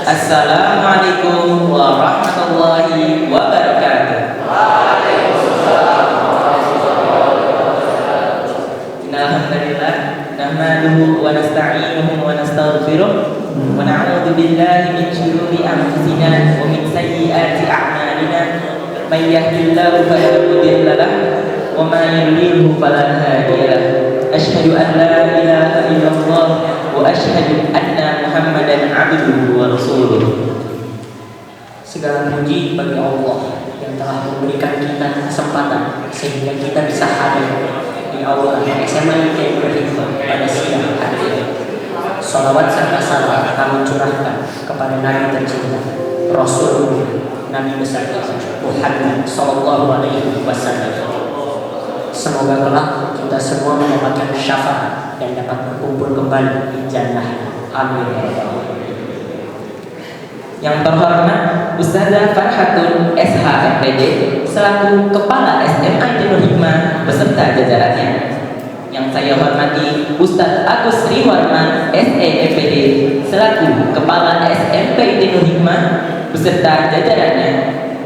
Assalamualaikum warahmatullahi wabarakatuh. Waalaikumsalam warahmatullahi wabarakatuh. Alhamdulillah, nahmaduhu wa nasta'inuhu wa nastaghfiruh wa na'udzu billahi min shururi anfusina wa min sayyiati a'malina. May yahdihillahu fala mudilla lahu wa may yudlilhu fala hadiya lahu. Asyhadu an la ilaha illallah wa asyhadu anna Muhammadan abduhu wa rasuluh. Segala puji bagi Allah yang telah memberikan kita kesempatan sehingga kita bisa hadir di aula SMA ITB Ibrahim pada siang hari ini. Salawat serta salam kami curahkan kepada Nabi tercinta, Rasul Nabi besar Muhammad Sallallahu Alaihi Wasallam. Semoga kelak kita semua mendapatkan syafaat dan dapat berkumpul kembali di jannah. Amin. Yang terhormat Ustazah Farhatun SHMPD selaku Kepala SMA Nurul Hikmah beserta jajarannya. Yang saya hormati Ustaz Agus Rihwarman SEMPD selaku Kepala SMP Nurul Hikmah beserta jajarannya.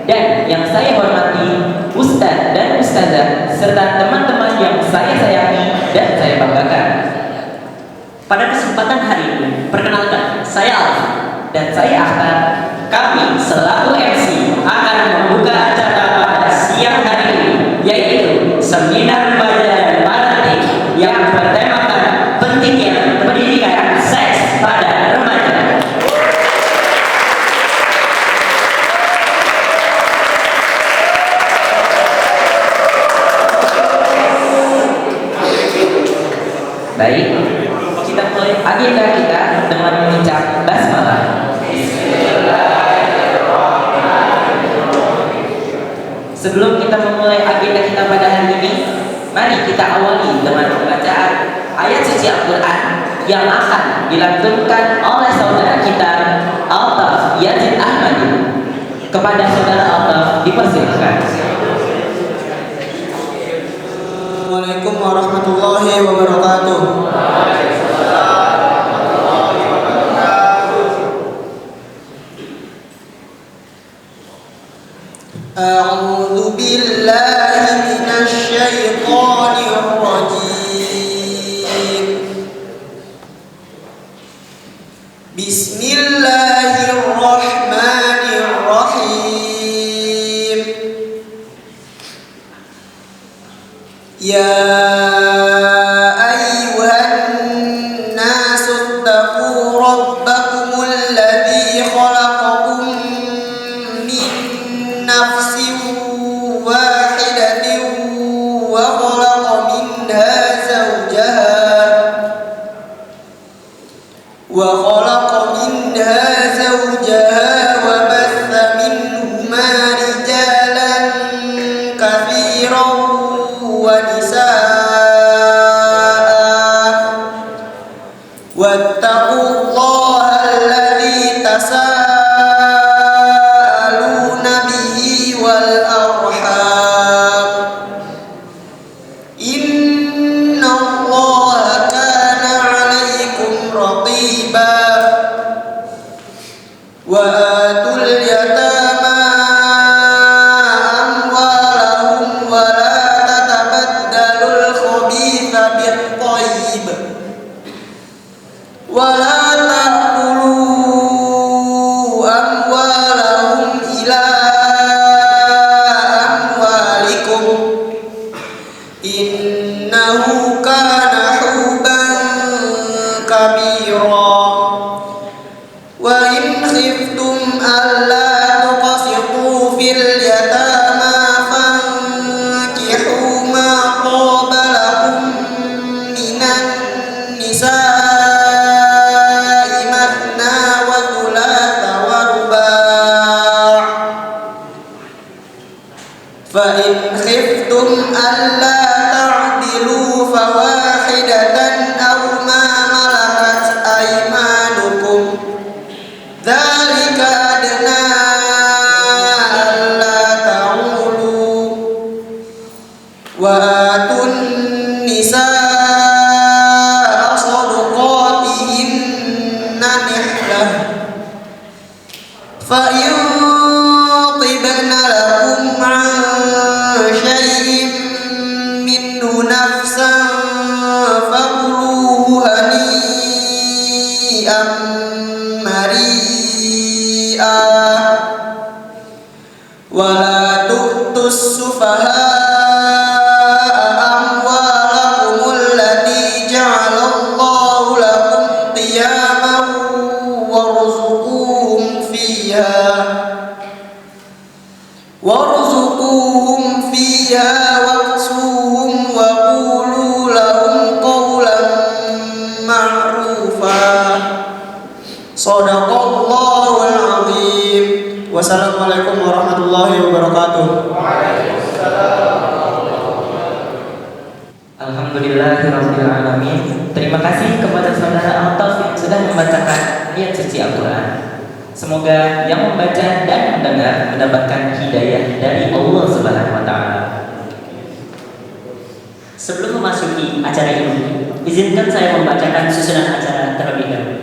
Dan yang saya hormati Ustaz dan Ustazah serta teman-teman yang saya sayangi dan saya banggakan. Pada kesempatan hari ini, perkenalkan saya Alfi Dan saya Akhtar. Kami selaku MC akan membuka acara pada siang hari ini, yaitu seminar remaja dan parenting yang bertemakan pentingnya pendidikan seks pada remaja. Baik, kita mulai agenda kita dengan mengucap basmalah. Sebelum kita memulai agenda kita pada hari ini, mari kita awali dengan pembacaan ayat suci Al-Quran yang akan dilantunkan oleh saudara kita Altaf Yazid Ahmadi. Kepada saudara Altaf dipersilakan. Assalamualaikum warahmatullahi wabarakatuh. A'udzu billahi minasy syaithanir rajim. Bismillahirrahmanirrahim. Ya ayyuhan nasu taqu rabbakumul ladzi khalaqakum min nafsin wahidatin wa khalaqa minha zawjaha wa batha minhuma rijalan katsiran wa nisaa wattaqullaha alladzi tasaaluna bihi wal arham innallaha kana 'alaikum raqiba wa atul yatama amwalahum wa la tatabaddalul khabitha bit thayyib wa la ta'kulu amwalahum ila amwalikum innahu kana huban kabira wa in khiftum alla tuqsitu fil yatama fankihu ma qaba lakum minan nisa'i mathna wa thulatha wa ruba' fa in khiftum alla ta'dilu fawahidatan aw ma malakat aymanukum dzalika adna alla ta'ulu wa atun nisaa sadaqatihinna nihlah فإن طبن لكم عن شيء منه نفسا فكلوه هنيئا مريئا ولا تؤتوا السفهاء أموالكم التي جعل الله لكم قياما وارزقوهم فيها واكسوهم وقولوا لهم قولا معروفا صدق الله العظيم. Wassalamualaikum warahmatullahi wabarakatuh. Alhamdulillahirrahmanirrahim. Terima kasih kepada saudara Al-Tauf yang sudah membacakan ayat suci Al-Quran. Semoga yang membaca dan mendengar mendapatkan hidayah dari Allah Subhanahu wa Ta'ala. Sebelum memasuki acara ini, izinkan saya membacakan susunan acara terlebih dahulu.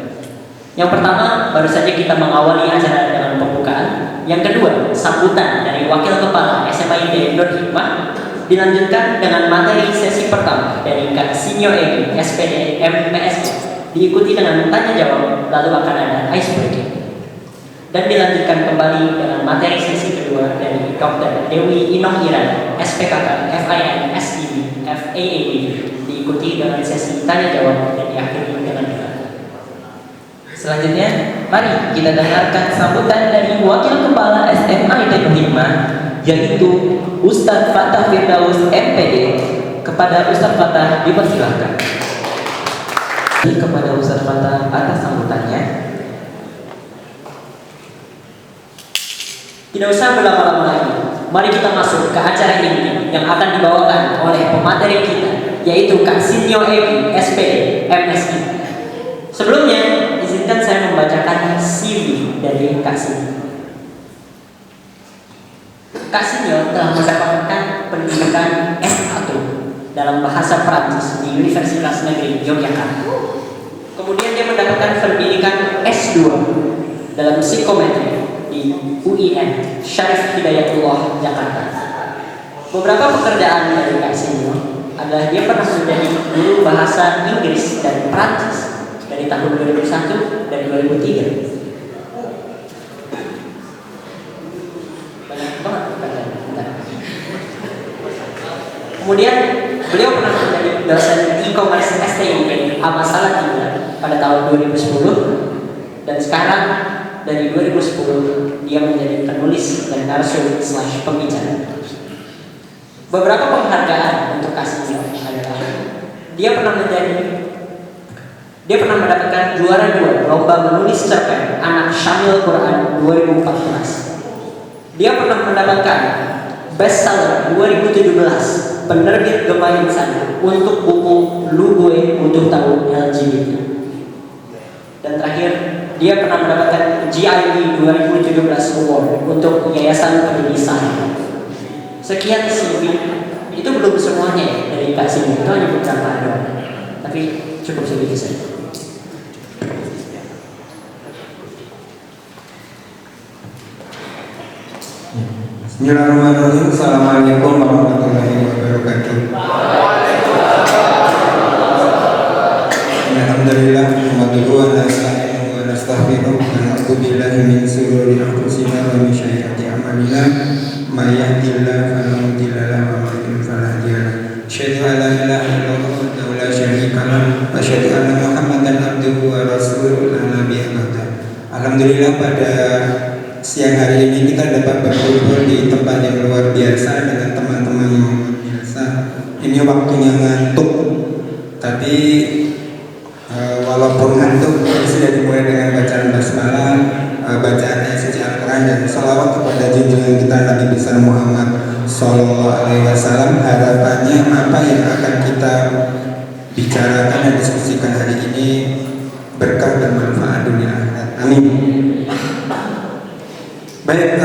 Yang pertama, baru saja kita mengawali acara dengan pembukaan. Yang kedua, sambutan dari Wakil Kepala SMA ITB Nur Hikmah. Dilanjutkan dengan materi sesi pertama dari Kak Sinyo Egi, SPD MPSI. Diikuti dengan tanya jawab, lalu akan ada ice breaking. Dan dilanjutkan kembali dengan materi sesi kedua dari Dr. Dewi Inong Iran, SPKK, FIN, SIB, FAAB. Diikuti dengan sesi tanya jawab dan diakhiri dengan doa. Selanjutnya, mari kita dengarkan sambutan dari Wakil Kepala SMA ITB Hikmah, yaitu Ustadz Fatah Firdaus MPD. Kepada Ustadz Fatah dipersilahkan. Kepada Ustadz Fatah atas sambutannya. Tidak usah berlama-lama lagi, mari kita masuk ke acara ini yang akan dibawakan oleh pemateri kita, yaitu Kak Sinyo Egi, SPD, MSI. Sebelumnya, izinkan saya membacakan CV dari Kak Sinyo. Kak Sinyo telah mendapatkan pendidikan S1 dalam bahasa Prancis di Universitas Negeri Yogyakarta. Kemudian dia mendapatkan pendidikan S2 dalam psikometri di UIN Syarif Hidayatullah Jakarta. Beberapa pekerjaan dari Kak Sinyo adalah dia pernah menjadi guru bahasa Inggris dan Prancis dari tahun 2001 dan 2003. Banyak banget pekerjaan. Kemudian beliau pernah menjadi dosen e-commerce STIP Amasalah pada tahun 2010 dan sekarang dari 2010 dia menjadi penulis dan narsum/pembicara. Beberapa penghargaan untuk Kak Sinyo adalah dia pernah mendapatkan juara 2 lomba menulis cerpen anak Syamil Quran 2014. Dia pernah mendapatkan bestseller 2017 penerbit Gema Insan untuk buku Lu Gue Butuh Tahu LGBT. Dan terakhir, dia pernah mendapatkan GIE 2017 Award untuk Yayasan Peduli Sana. Sekian CV, itu belum semuanya ya dari Kak Sinyo, itu hanya beberapa doang. Tapi cukup segitu saja. Bismillahirrahmanirrahim. Assalamualaikum warahmatullahi wabarakatuh. Alhamdulillah, nahmaduhu wa nasta'inuhu wa nastaghfiruh wa na'udzu billahi min shururi anfusina wa min sayyiati a'malina. May yahdihillahu fala mudilla lahu wa may yudlil fala hadiya lahu. Asyhadu an la ilaha illallah wahdahu la syarika lahu wa asyhadu anna Muhammadan abduhu wa rasuluhu la nabiyya ba'da. Alhamdulillah, pada siang hari ini kita dapat berkumpul di tempat yang luar biasa dengan teman-teman yang luar biasa. Ini waktunya ngantuk, tapi walaupun ngantuk sudah dimulai dengan bacaan basmalah, bacaan ayat suci Al-Quran dan salawat kepada junjungan kita Nabi besar Muhammad Sallallahu Alaihi Wasallam. Harapannya apa yang akan kita bicarakan dan diskusikan hari ini berkah dan manfaat dunia akhirat. Amin. Baik,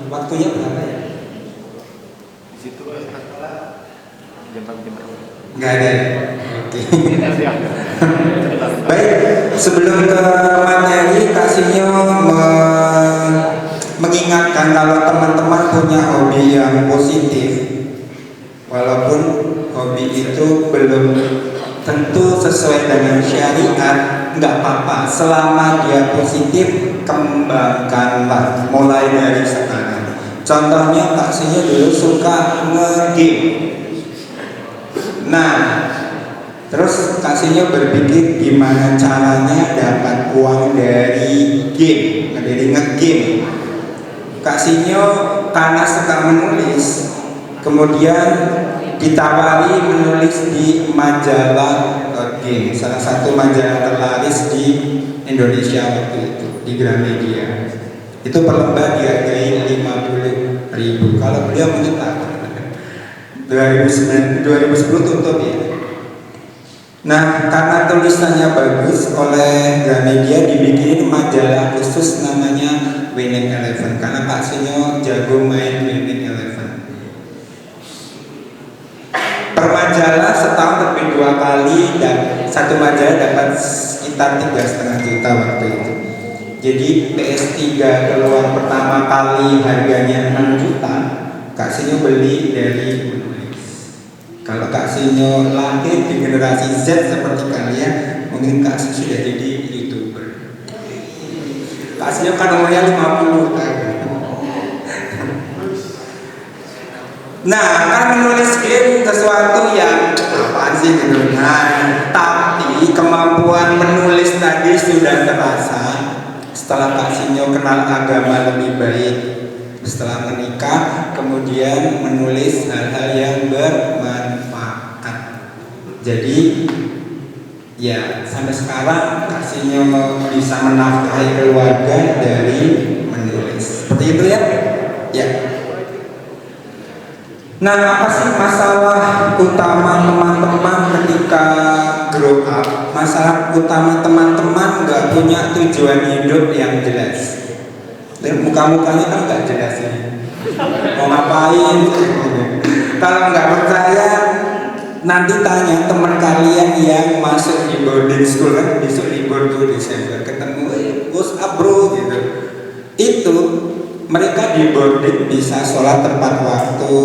waktunya berapa ya? Di situ jam berapa? Nggak ada. Oke. Baik, sebelum ke materi, Kak Sinyo kalau teman-teman punya hobi yang positif, walaupun hobi itu belum tentu sesuai dengan syariat, nggak apa-apa. Selama dia positif, kembangkanlah mulai dari sekarang. Contohnya Kak Sinyo dulu suka nge-game. Nah, terus Kak Sinyo berpikir gimana caranya dapat uang dari game, dari nge-game. Kak Sinyo karena suka menulis, kemudian ditawari menulis di majalah game, salah satu majalah terlaris di Indonesia waktu itu, di Gramedia. Itu per lembar dihargai 50.000. Kalau beliau menyetak 2010 tutup ya. Nah, karena tulisannya bagus, oleh Gramedia dibikin majalah khusus namanya Winning Eleven, karena Pak Sinyo jago main Winning Eleven. Per majalah setahun terbit 2 kali, dan satu majalah dapat sekitar 3,5 juta waktu itu. Jadi PS3 keluar pertama kali harganya 6 juta, Kak Sinyo beli dari menulis. Kalau Kak Sinyo lahir di generasi Z seperti kalian, mungkin Kak Sinyo sudah jadi YouTuber. Kak Sinyo kan umurnya 50 tahun. Nah, kan menulis game sesuatu yang apaan sih gitu. Nah, tapi kemampuan menulis tadi sudah terasa setelah Kak Sinyo kenal agama lebih baik. Setelah menikah, kemudian menulis hal-hal yang bermanfaat. Jadi, ya sampai sekarang Kak Sinyo bisa menafkahi keluarga dari menulis. Seperti itu ya? Ya. Nah, apa sih masalah utama teman-teman ketika grow up? Masalah utama teman-teman nggak punya tujuan hidup yang jelas. Dan muka-mukanya kan nggak jelas ini. Mau ngapain? Kalau nggak percaya, nanti tanya teman kalian yang masuk di boarding school, kan besok libur tuh Desember, ketemu, what's up bro gitu. Itu mereka di boarding bisa sholat tepat waktu,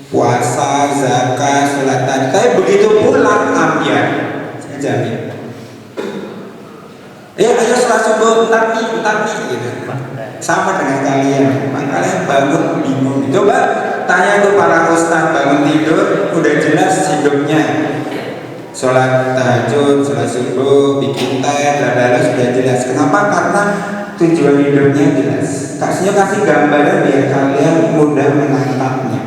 puasa, zakat, sholat tadi. Tapi begitu pulang ambiar, saya jamin. Ayo sholat subuh, tapi gitu. Sama dengan kalian, kalian bangun bingung. Coba tanya tuh para ustaz bangun tidur, udah jelas hidupnya. Sholat tahajud, sholat subuh, bikin teh, ladala sudah jelas. Kenapa? Karena tujuan hidupnya jelas. Kasihnya kasih gambaran biar kalian mudah menangkapnya.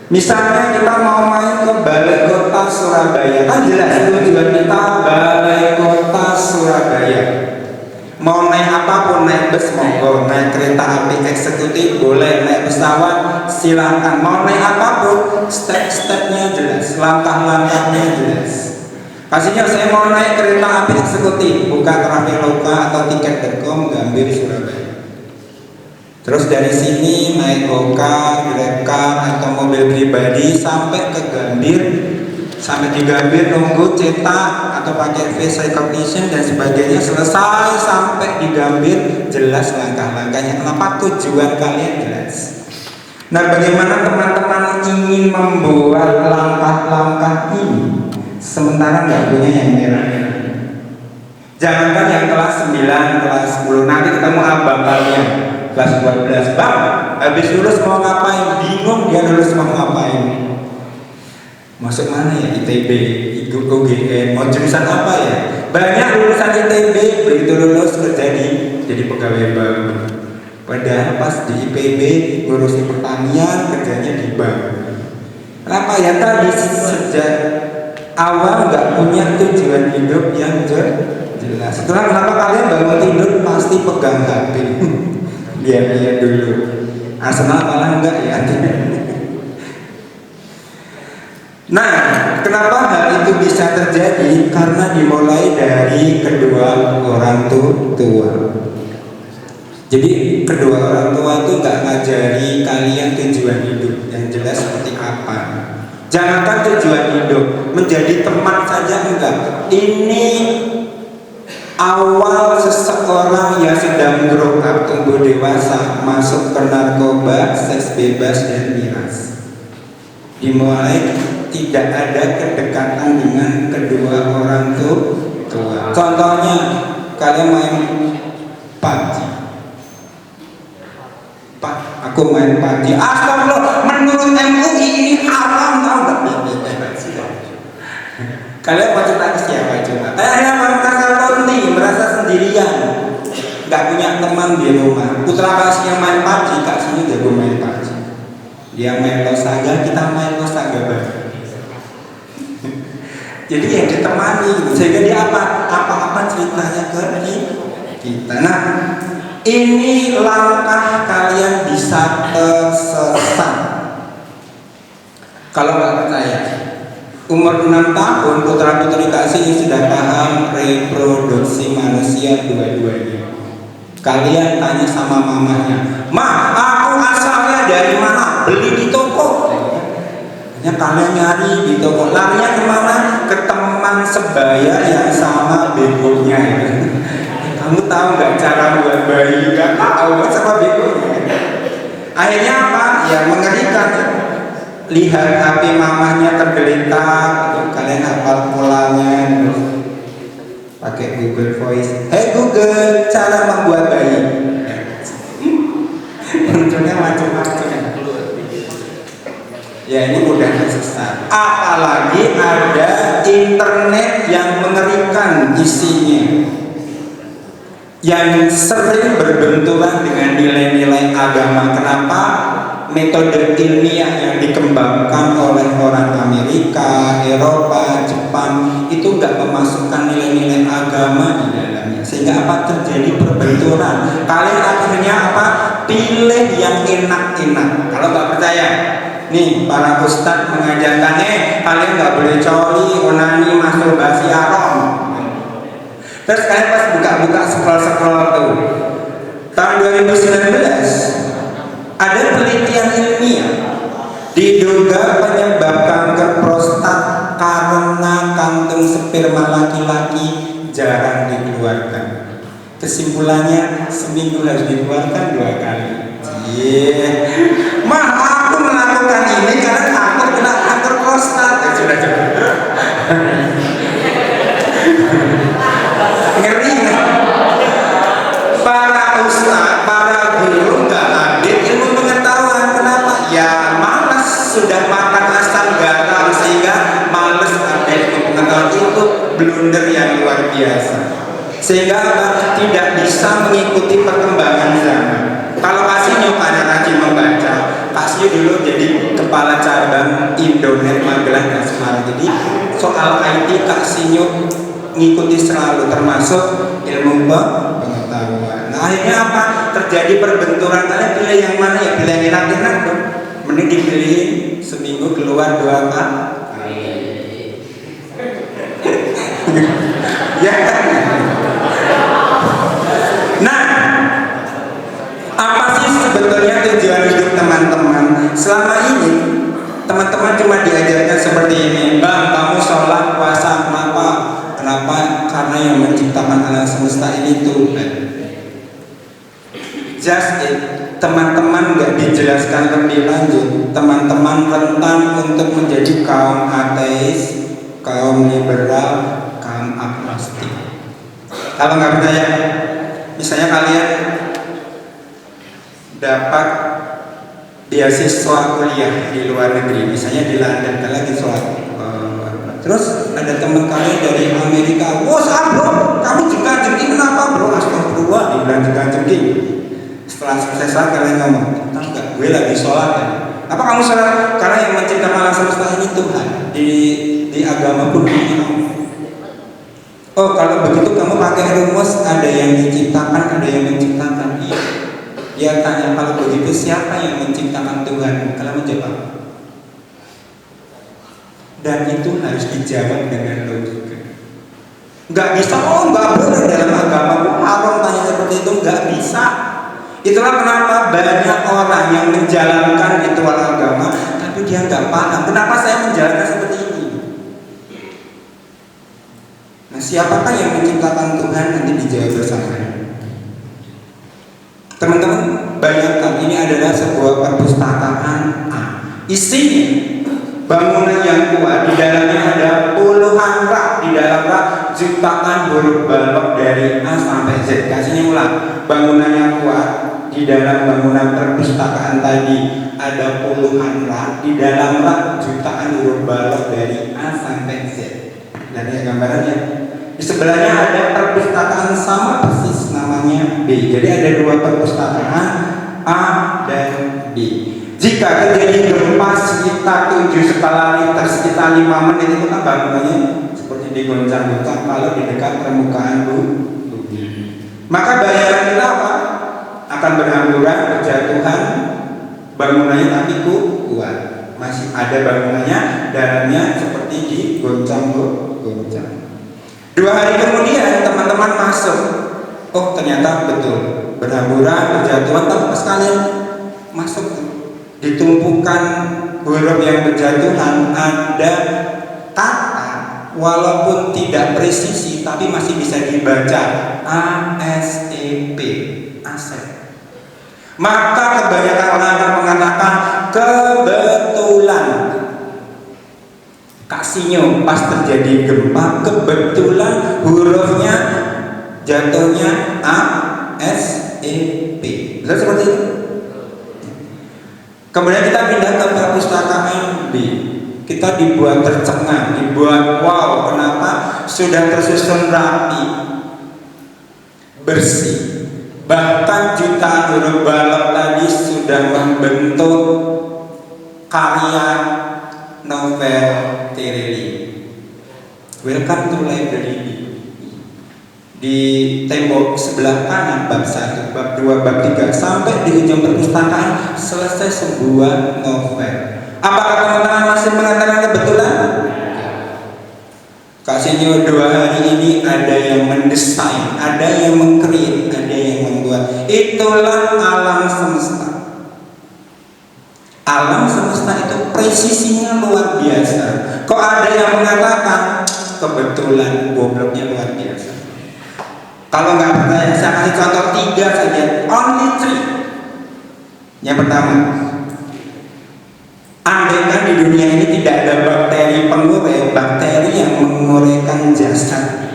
Misalnya kita mau main ke Balai Kota Surabaya, kan jelas tujuan kita Balai Kota Surabaya. Mau naik apapun, naik bus monggo, naik kereta api eksekutif boleh, naik pesawat silakan. Mau naik apapun, step-stepnya jelas, langkah-langkahnya jelas. Pastinya saya mau naik kereta api eksekutif, buka Traveloka atau tiket.com, Gambir Surabaya. Terus dari sini naik Gokar, Grabcar atau mobil pribadi sampai ke Gambir. Sampai di Gambir nunggu cetak atau pakai face recognition dan sebagainya. Selesai sampai di Gambir, jelas langkah-langkahnya. Kenapa? Tujuan kalian jelas. Nah, bagaimana teman-teman ingin membuat langkah-langkah ini sementara nggak punya yang merah-merah? Jangankan yang kelas 9, kelas 10, nanti ketemu abang kalian kelas 12, bang habis lulus mau ngapain? Bingung dia lulus mau ngapain. Masuk mana ya? ITB, UGM, mau jurusan apa ya? Banyak lulusan ITB begitu lulus kerja jadi pegawai bank. Padahal pas di IPB ngurusin pertanian, kerjanya di bank. Kenapa ya? Tadi sejak awal nggak punya tujuan hidup yang jelas. Setelah kenapa kalian bangun tidur pasti pegang HP? Lihat dulu. Arsenal malah enggak ya? Nah, kenapa hal itu bisa terjadi? Karena dimulai dari kedua orang tua. Jadi kedua orang tua itu nggak ngajari kalian tujuan hidup yang jelas seperti apa. Jangankan tujuan hidup, menjadi teman saja enggak. Ini awal seseorang yang sedang grow up, tumbuh dewasa, masuk ke narkoba, seks bebas dan miras. Dimulai tidak ada kedekatan dengan kedua orang tua. Contohnya kalian main PUBG. Pak, aku main PUBG. Astagfirullah, menurut MUI ini haram, tahu nggak? Kalian mau cerita ke siapa coba? Kalian merasa lonely, merasa sendirian, nggak punya teman di rumah. Putra kasih yang main PUBG, kak sini jago main PUBG. Dia main Losaga, kita main Losaga bareng. Jadi yang ditemani gitu. Sehingga dia apa ceritanya ke kita. Nah, ini langkah kalian bisa tersesat. Kalau nggak percaya, umur 6 tahun putra putri kasih yang sudah paham reproduksi manusia dua-duanya. Kalian tanya sama mamanya, "Ma, aku asalnya dari mana? Beli di toko." Hanya kalian nyari di toko, larinya kemana? Ke teman sebaya yang sama begonya. Kamu tahu nggak cara buat bayi? Nggak tahu, sama begonya. Akhirnya apa? Ya mengerikan. Lihat HP mamanya tergeletak, kalian hafal polanya, pakai Google Voice. Hey Google, cara membuat bayi. Munculnya macam-macam. Ya ini mudah tersesat. Apalagi ada internet yang mengerikan isinya, yang sering berbenturan dengan nilai-nilai agama. Kenapa? Metode ilmiah yang dikembangkan oleh orang Amerika, Eropa, Jepang itu nggak memasukkan nilai-nilai agama di dalamnya, sehingga apa? Terjadi perbenturan. Kalian akhirnya apa? Pilih yang enak-enak. Kalau nggak percaya, nih para ustadz mengajarkannya, kalian nggak boleh coli, onani, masturbasi, haram. Terus kalian pas buka-buka scroll tuh, tahun 2019 ada penelitian ilmiah diduga penyebab kanker prostat karena kantung sperma laki-laki jarang dikeluarkan. Kesimpulannya seminggu harus dikeluarkan 2 kali. Mah, aku melakukan ini karena takut kena kanker prostat. Ya sudah coba. Ngeri nggak? Para ustaz, para guru nggak ada ilmu pengetahuan. Kenapa? Ya malas, sudah makan asam garam sehingga malas ada ilmu pengetahuan. Itu blunder yang luar biasa. Sehingga apa? Tidak bisa mengikuti perkembangan zaman. Kalau Kasih pada rajin membaca, Kasih dulu jadi kepala cabang Indonet Magelang dan Semarang. Jadi soal IT Kasih ngikuti selalu, termasuk ilmu pengetahuan. Nah akhirnya apa? Terjadi perbenturan. Kalian pilih yang mana? Ya pilih yang enak-enak dong. Mending dipilih seminggu keluar 2 kali. Ya kan? Nah, apa sih sebetulnya tujuan hidup teman-teman? Selama ini teman-teman cuma diajarkan seperti ini, Bang, kamu sholat, puasa, kenapa? Karena yang menciptakan alam semesta ini Tuhan. Just it. Teman-teman nggak dijelaskan lebih lanjut. Teman-teman rentan untuk menjadi kaum ateis, kaum liberal, kaum agnostik. Kalau nggak percaya, misalnya kalian dapat beasiswa kuliah di luar negeri, misalnya di London, kalian lagi sholat. Terus ada teman kalian dari Amerika, bro, kamu jengking kenapa bro? Astagfirullah, dibilang jengking. Setelah selesai kalian ngomong, tahu nggak? Gue lagi sholat ya. Apa kamu sholat? Karena yang menciptakan alam semesta ini Tuhan. Di agama pun ini. Oh, kalau begitu kamu pakai rumus, ada yang diciptakan, ada yang menciptakan. Iya. Dia tanya, kalau begitu siapa yang menciptakan Tuhan? Kalian menjawab. Dan itu harus dijawab dengan logika. Nggak bisa, nggak boleh dalam agama haram tanya seperti itu, nggak bisa. Itulah kenapa banyak orang yang menjalankan ritual agama, tapi dia nggak paham. Kenapa saya menjalankan seperti ini? Nah Nah, siapakah yang menciptakan Tuhan? Nanti dijawab bersama. Teman-teman, bayangkan ini adalah sebuah perpustakaan A. Isinya bangunan yang kuat, di dalamnya ada puluhan rak, di dalam rak jutaan huruf balok dari A sampai Z. Kasihnya ulang, bangunan yang kuat, di dalam bangunan perpustakaan tadi ada puluhan rak, di dalam rak jutaan huruf balok dari A sampai Z. Dan ya gambarannya, di sebelahnya ada perpustakaan sama persis namanya B. Jadi ada dua perpustakaan, A dan B. Jika terjadi gempa sekitar 7 skala Richter sekitar 5 menit, itu kan bangunannya seperti digoncang-goncang kalau di dekat permukaan bumi. Maka bayangan kita apa? Akan berhamburan, berjatuhan, bangunannya tapi kuat. Masih ada bangunannya, dalamnya seperti digoncang-goncang. 2 hari kemudian teman-teman masuk, oh ternyata betul berhamburan, berjatuhan, tapi pas kalian masuk ditumpukan huruf yang berjatuhan, ada kata walaupun tidak presisi tapi masih bisa dibaca ASEP, Asep. Maka kebanyakan orang akan mengatakan kebetulan. Kasihnya pas terjadi gempa, kebetulan hurufnya jatuhnya ASEP. Betul seperti itu. Kemudian kita pindah ke perpustakaan B. Kita dibuat tercengang, dibuat wow, kenapa sudah tersusun rapi, bersih. Bahkan jutaan huruf balok tadi sudah membentuk karya novel Tireli. Welcome to library. Di tembok sebelah kanan bab 1, bab 2, bab 3 sampai di ujung perpustakaan selesai sebuah novel. Apakah teman-teman masih mengatakan kebetulan? Kasihnya 2 hari ini ada yang mendesain, ada yang mengkreat, ada yang membuat. Itulah alam semesta. Alam semesta itu presisinya luar biasa. Kok ada yang mengatakan kebetulan, gobloknya luar biasa. Kalau nggak percaya, saya kasih contoh 3 saja, only 3. Yang pertama, andaikan di dunia ini tidak ada bakteri pengurai, bakteri yang menguraikan jasad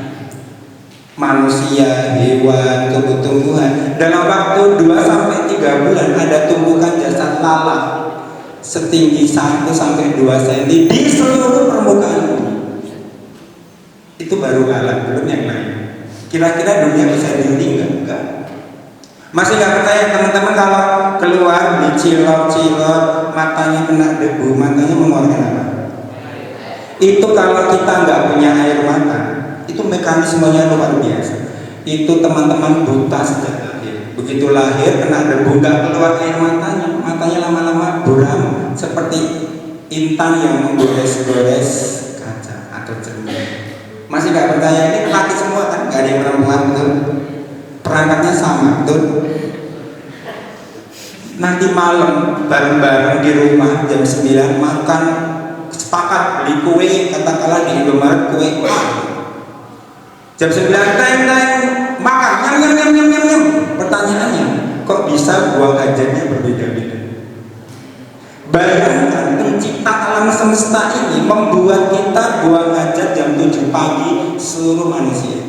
manusia, hewan, tumbuh-tumbuhan, dalam waktu 2-3 bulan ada tumbukan jasad lalat setinggi 1-2 cm di seluruh permukaan bumi. Itu baru alam, belum yang lain. Kira-kira dunia bisa dihuni enggak? Masih nggak percaya teman-teman kalau keluar dicilok-cilok, matanya kena debu, matanya mengeluarkan apa? Itu kalau kita nggak punya air mata, itu mekanismenya luar biasa. Itu teman-teman buta sejak lahir. Begitu lahir kena debu, nggak keluar air matanya, matanya lama-lama buram seperti intan yang menggores-gores kaca atau cermin. Masih nggak percaya? Ini laki semua kan, nggak ada yang perempuan tuh. Perangkatnya sama tuh. Nanti malam bareng-bareng di rumah jam 9 makan, sepakat beli kue, katakanlah di Indomaret kue. Jam 9 teng makan nyam. Pertanyaannya, kok bisa buang hajatnya berbeda-beda? Bayangkan pencipta alam semesta ini membuat kita buang hajat jam 7 pagi seluruh manusia.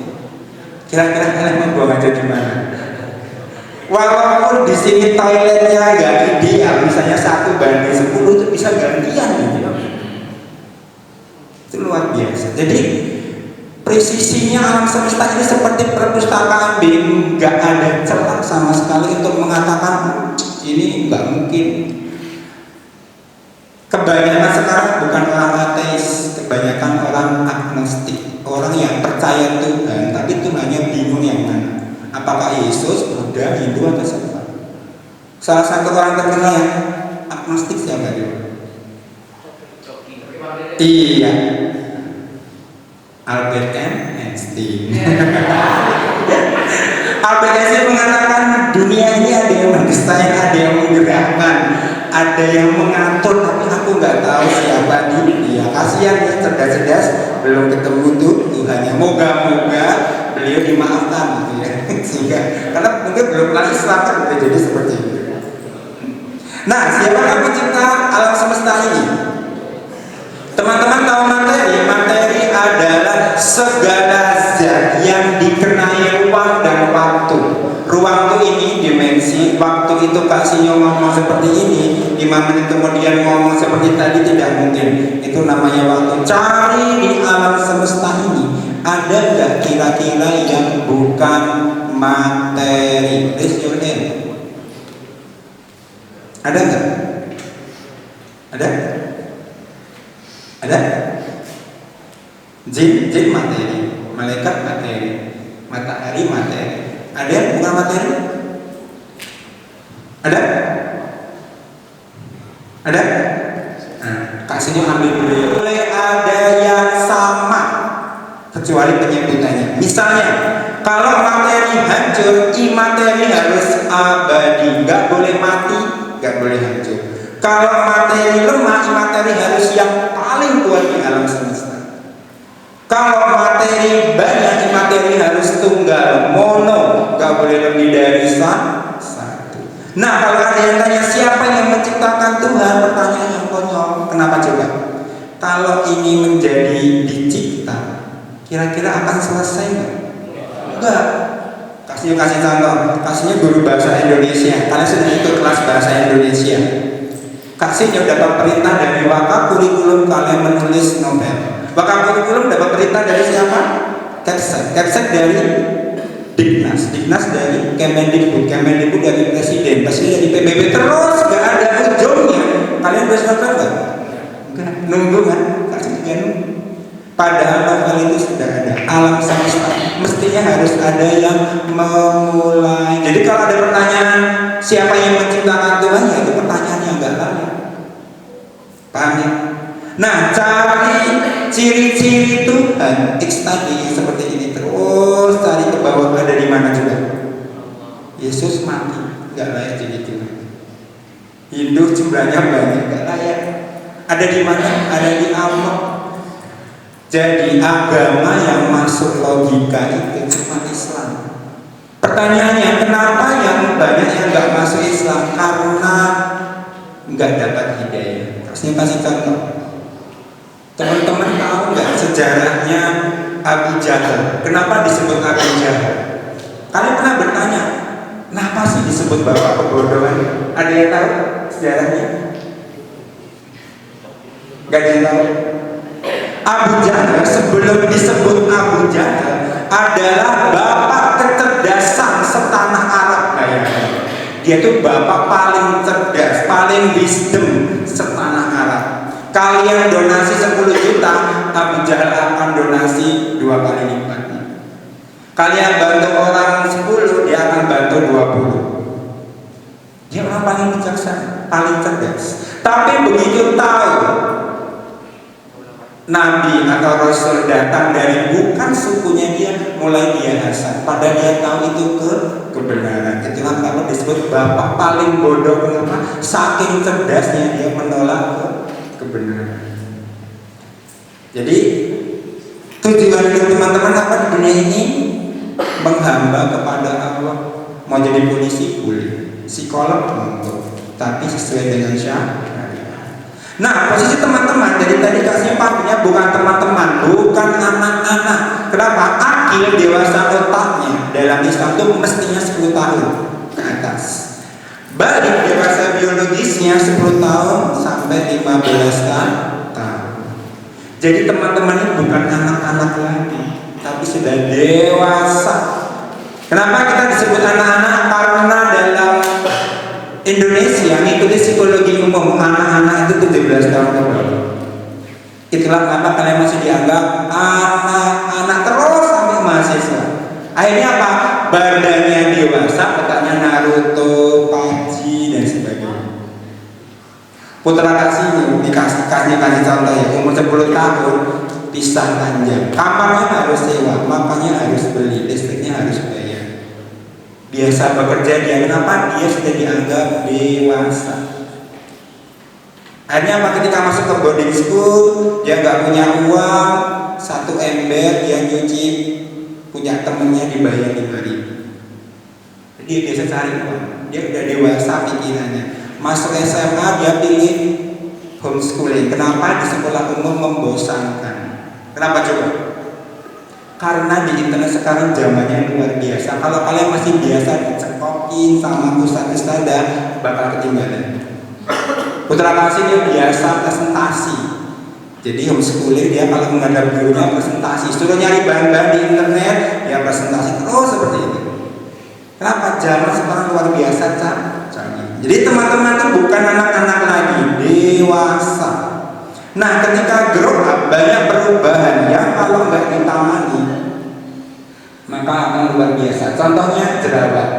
Kira-kira kalian mau buang hajat di mana? Walaupun di sini toiletnya nggak ideal, misalnya 1:10 itu bisa gantian gitu. Itu luar biasa. Jadi presisinya alam semesta ini seperti perpustakaan B, nggak ada celah sama sekali untuk mengatakan ini nggak mungkin. Kebanyakan sekarang bukan orang ateis, kebanyakan orang agnostik, orang yang percaya Tuhan, tapi Tuhannya bingung yang mana. Apakah Yesus, Buddha, Hindu atau siapa? Salah satu orang terkenal yang agnostik siapa dia? Iya, Albert Einstein. Albert Einstein mengatakan dunia ini ada yang mendesain, ada yang menggerakkan, ada yang mengatur, tapi aku nggak tahu siapa dia. Kasihan ya, cerdas-cerdas belum ketemu tuh Tuhannya. Moga-moga beliau dimaafkan gitu ya. Sehingga karena mungkin belum pernah Islam kan udah jadi seperti itu. Nah, siapakah pencipta alam semesta ini? Teman-teman tahu materi? Materi adalah segala zat yang dikenai ruang dan waktu. Ruang itu ini dimensi, waktu itu kasihnya ngomong seperti ini, 5 menit kemudian ngomong seperti tadi, tidak mungkin. Itu namanya waktu. Cari di alam semesta ini, ada nggak kira-kira yang bukan materi? Raise your hand. Ada nggak? Ada? Ada? Jin materi, malaikat materi, matahari materi. Ada yang bukan materi? Ada? Ada? Nah, kasihnya ambil dulu. Boleh ada yang sama, kecuali penyebutannya. Misalnya, kalau materi hancur, imateri harus abadi, nggak boleh mati, nggak boleh hancur. Kalau materi lemah, imateri harus yang paling kuat di alam semesta. Kalau materi banyak, materi harus tunggal, mono, nggak boleh lebih dari satu. Nah, kalau ada yang tanya siapa yang menciptakan Tuhan, pertanyaan yang konyol. Kenapa coba? Kalau ini menjadi dicipta, kira-kira akan selesai nggak? Enggak. Kasih contoh, kasihnya guru bahasa Indonesia. Kalian sudah ikut kelas bahasa Indonesia. Kasihnya dapat perintah dari Waka Kurikulum kalian menulis novel. Waka Kurikulum dapat perintah dari siapa? Kepsek dari Diknas, Diknas dari Kemendikbud, Kemendikbud dari Presiden, Presiden dari PBB, terus gak ada ujungnya. Kalian udah novel nggak? Enggak, nunggu kan? Kasih juga nunggu. Padahal novel itu sudah ada, alam semesta mestinya harus ada yang memulai. Jadi kalau ada pertanyaan siapa yang menciptakan Tuhan, ya itu pertanyaan yang enggak layak. Paham ya? Nah, cari ciri-ciri Tuhan X tadi seperti ini, terus cari ke bawah. Ada di mana juga? Yesus mati, nggak layak jadi Tuhan. Hindu jumlahnya banyak, nggak layak. Ada di mana? Ada di Allah. Jadi agama yang masuk logika itu cuma Islam. Pertanyaannya, kenapa yang banyak yang nggak masuk Islam? Karena nggak dapat hidayah. Kasih contoh. Teman-teman tahu nggak sejarahnya Abu Jahal? Kenapa disebut Abu Jahal? Kalian pernah bertanya, kenapa sih disebut bapak kebodohan? Ada yang tahu sejarahnya? Gak ada yang tahu. Abu Jahal sebelum disebut Abu Jahal adalah bapak kecerdasan setanah Arab. Dia tuh bapak paling cerdas, paling wisdom setanah Arab. Kalian donasi 10 juta, Abu Jahal akan donasi 2 kali lipatnya. Kalian bantu orang 10, dia akan bantu 20. Dia orang paling bijaksana, paling cerdas. Tapi begitu tahu Nabi atau Rasul datang dari bukan sukunya dia, mulai dia hasad. Padahal dia tahu itu kebenaran. Itulah kalau disebut bapak paling bodoh. Kenapa? Saking cerdasnya dia menolak kebenaran. Jadi tujuan hidup teman-teman apa di dunia ini? Menghamba kepada Allah. Mau jadi polisi boleh, psikolog untuk, tapi sesuai dengan syariat. Nah, posisi teman-teman dari tadi kasih papinya bukan teman-teman, bukan anak-anak. Kenapa? Akil dewasa otaknya dalam Islam itu mestinya 10 tahun ke atas. Balik dewasa biologisnya 10 tahun sampai 15 tahun. Jadi teman-teman ini bukan anak-anak lagi, tapi sudah dewasa. Kenapa kita disebut anak-anak? Karena dalam Indonesia mengikuti psikologi umum anak-anak itu 17 tahun ke bawah. Itulah kenapa kalian masih dianggap anak-anak terus sampai mahasiswa. Akhirnya apa? Badannya dewasa, otaknya Naruto, Paji dan sebagainya. Putra kasih dikasih contoh ya, umur 10 tahun pisah panjang. Kamarnya harus sewa, makannya harus beli, listriknya harus bayar. Biasa bekerja dia, kenapa? Dia sudah dianggap dewasa. Akhirnya apa? Ketika masuk ke boarding school, dia nggak punya uang, satu ember dia nyuci punya temennya dibayar 5.000. Jadi dia biasa cari uang. Dia udah dewasa pikirannya. Masuk SMA dia pilih homeschooling. Kenapa? Di sekolah umum membosankan. Kenapa coba? Karena di internet sekarang zamannya luar biasa. Kalau kalian masih biasa dicekokin sama ustadz-ustadzah, bakal ketinggalan. Putra kasih dia biasa presentasi. Jadi homeschooling dia kalau menghadap gurunya presentasi. Suruh nyari bahan-bahan di internet, dia presentasi terus seperti itu. Kenapa? Zaman sekarang luar biasa canggih. Jadi teman-teman itu bukan anak-anak lagi, dewasa. Nah, ketika grow up banyak perubahan yang kalau nggak ditamani maka akan luar biasa. Contohnya jerawat.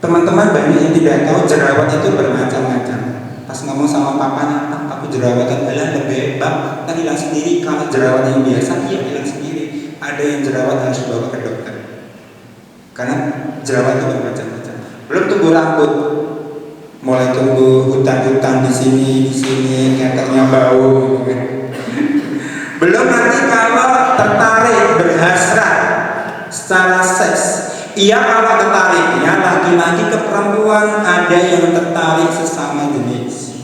Teman-teman banyak yang tidak tahu jerawat itu bermacam-macam. Pas ngomong sama papanya, aku jerawatan, lebih hebat, kan hilang sendiri. Kalau jerawat yang biasa, iya hilang sendiri. Ada yang jerawat harus dibawa ke dokter. Karena jerawat itu bermacam-macam. Belum tumbuh rambut, mulai tumbuh hutan-hutan di sini, keteknya bau. Belum nanti kalau tertarik berhasrat secara seks. Ia kalau tertariknya laki-laki ke perempuan, ada yang tertarik sesama jenis.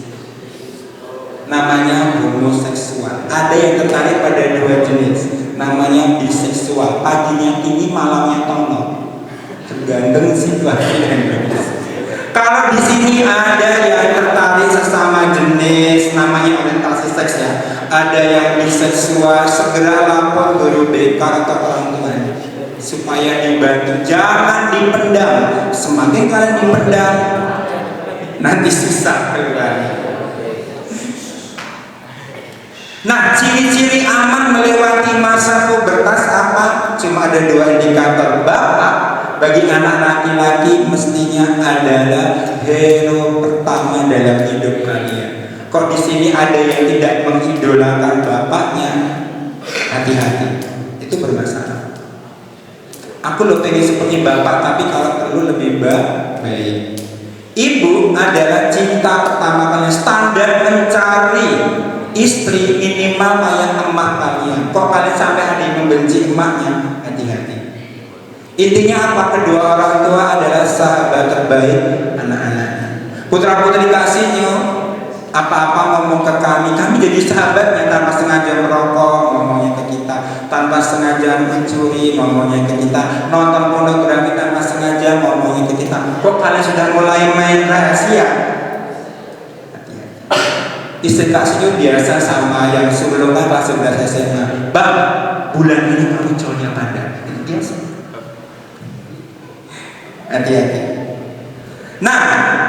Namanya homoseksual. Ada yang tertarik pada dua jenis. Namanya biseksual. Paginya tinggi, malamnya tono. Tergantung situasi dan kondisi. Kalau di sini ada yang tertarik sesama jenis, namanya orientasi seks ya. Ada yang biseksual, segera lapor guru BK atau orang tuanya supaya dibantu. Jangan dipendam. Semakin kalian dipendam, nanti susah keluar. Nah, ciri-ciri aman melewati masa pubertas apa? Cuma ada dua indikator. Bapak bagi anak laki-laki mestinya adalah hero pertama dalam hidup kalian. Kok di sini ada yang tidak mengidolakan bapaknya? Hati-hati, itu bermasalah. Aku lo pengen seperti bapak, tapi kalau perlu lebih baik. Ibu adalah cinta pertama kalian. Standar mencari istri minimal kayak emak kalian. Kok kalian sampai ada yang membenci emaknya? Hati-hati. Intinya apa? Kedua orang tua adalah sahabat terbaik anak-anaknya. Putra putri kasihnya apa-apa ngomong ke kami jadi sahabatnya. Tanpa sengaja merokok, ngomongnya ke kita. Tanpa sengaja mencuri, ngomongnya ke kita. Nonton pornografi tanpa sengaja, ngomongnya ke kita. Kok kalian sudah mulai main rahasia? Istri kasihnya biasa sama yang sebelumnya kelas 11 SMA. Bang, bulan ini kamu cowoknya pada. Itu biasa. Hati-hati. Nah,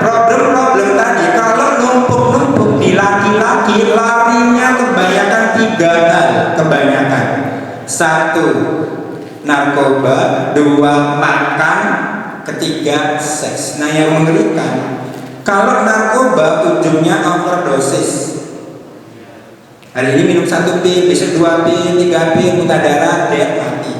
problem-problem tadi kalau numpuk-numpuk di laki-laki, larinya kebanyakan 3 hal. Kebanyakan 1, narkoba. 2, makan. 3, seks. Nah, yang mengerikan, kalau narkoba ujungnya overdosis. Hari ini minum 1 pil, besok 2 pil, 3 pil, muntah darah, dia mati.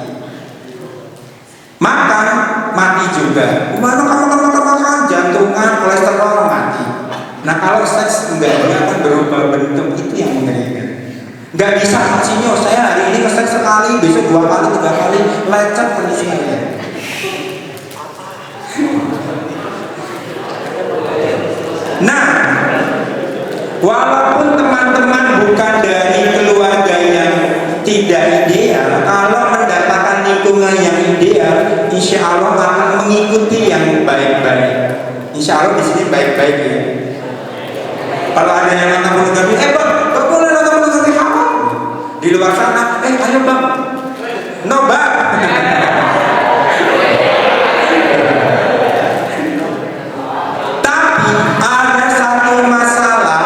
Makan, mati juga. Mana kamu makan, jantungan, kolesterol, mati. Nah kalau seks enggak, dia akan berubah bentuk. Itu yang mengerikan. Enggak bisa maksimal, saya hari ini seks sekali, besok 2 kali, 3 kali, lecet kondisinya. Nah, walaupun teman-teman bukan dari keluarga yang tidak ideal, kalau mendapatkan lingkungan yang ideal, insya Allah akan mengikuti yang baik-baik. Insya Allah di sini baik-baik ya. Kalau ada yang nonton pornografi, bang, boleh nonton pornografi haram. Di luar sana, ayo bang, no bang. Tapi ada satu masalah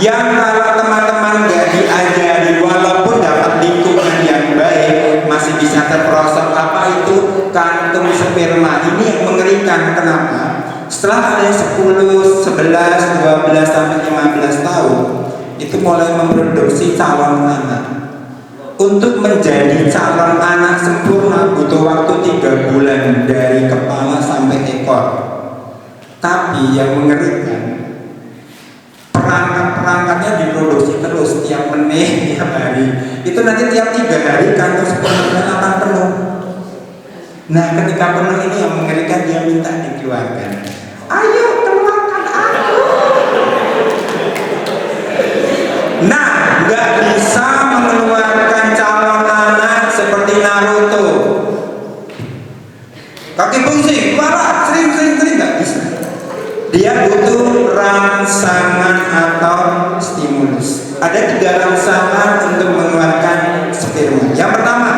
yang kalau teman-teman gak diajari, walaupun dapat lingkungan yang baik, masih bisa terperosok. Apa itu? Kantung sperma. Ini yang mengerikan. Kenapa? Setelah ada 10, 11, 12 sampai 15 tahun, itu mulai memproduksi calon anak. Untuk menjadi calon anak sempurna butuh waktu 3 bulan dari kepala sampai ekor. Tapi yang mengerikan, perangkat-perangkatnya diproduksi terus tiap menit, tiap hari. Itu nanti tiap 3 hari Nah, ketika penuh ini yang mengerikan, dia minta dikeluarkan. Ayo keluarkan aku. Nah, nggak bisa mengeluarkan calon anak seperti Naruto. Kaki fungsi, keluar, sering nggak bisa. Dia butuh rangsangan atau stimulus. Ada 3 rangsangan untuk mengeluarkan sperma. Yang pertama,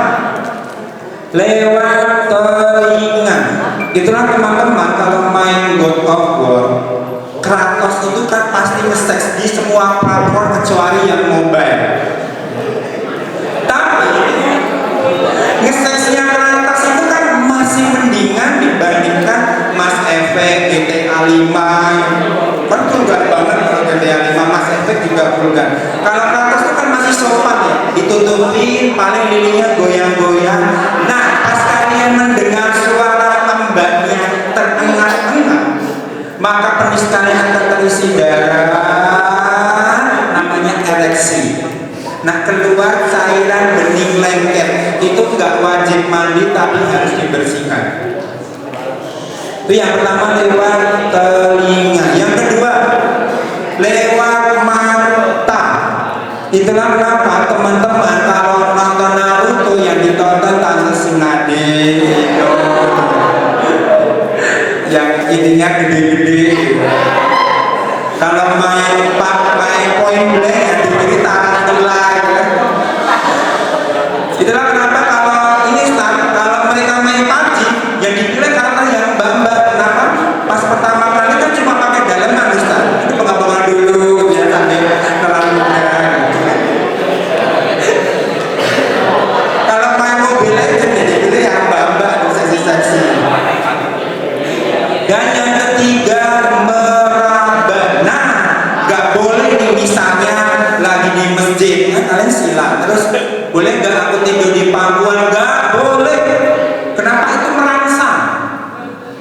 lewat telinga. Itulah teman-teman kalau main God of War, Kratos itu kan pasti nge-sex di semua platform kecuali yang mobile. Tapi nge-sexnya Kratos itu kan masih mendingan dibandingkan Mass Effect, GTA 5. Kan vulgar banget kalau GTA 5, Mass Effect juga vulgar. Kalau Kratos itu kan masih sopan ya, ditutupin, paling lilinnya goyang-goyang. Nah, pas kalian mendengar suara mbaknya terengah-engah, maka penis kalian akan terisi darah, namanya ereksi. Nah, keluar cairan bening lengket. Itu nggak wajib mandi tapi harus dibersihkan. Itu yang pertama, lewat telinga. Yang kedua, lewat mata. Itulah kenapa teman-teman kalau nonton Naruto yang ditonton Tante Tsunade, yang ininya gede-gede. Kalau main point blank yang diberi tangan telah. Itulah kenapa kalau ini kalau mereka main PUBG yang dipilih karakter yang mbak-mbak. Kenapa? Pas pertama kali kan cuma pakai daleman, Ustaz. Itu pengabangan dulu biar sampai terlalu. Kalau main Mobile Legends jadi pilih yang mbak-mbak seksi-seksi. Dan yang ketiga, meraba. Nah, gak boleh nih misalnya lagi di masjid, kan kalian silat, terus boleh gak aku tidur di pangkuan? Gak boleh. Kenapa? Itu merangsang.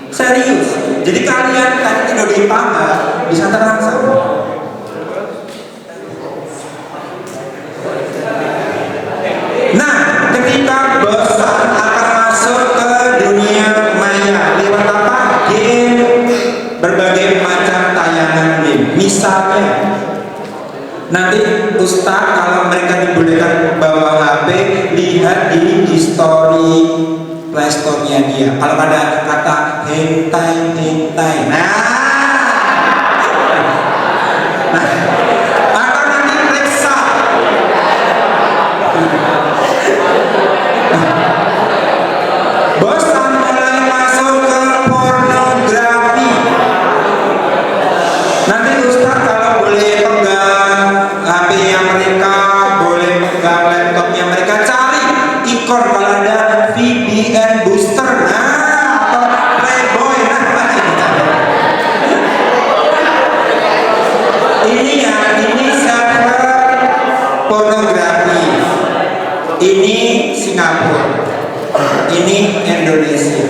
Serius. Jadi kalian kan tidur di pangkuan bisa terangsang. Nah, ketika bosan akan masuk ke dunia maya lewat apa? Game, berbagai macam tayangan game. Misalnya, nanti Ustaz kalau mereka dibolehkan bawa HP, lihat di history Playstore-nya dia. Kalau ada kata hentai, nah, atau nanti periksa. Bosan mulai masuk ke pornografi. Nanti Ustaz kalau boleh pegang HP-nya mereka, boleh pegang laptopnya mereka, cari ikon kalau ada VPN booster, nah, atau Playboy, nah, mana ini ya, ini server pornografi, ini Singapura, ini Indonesia.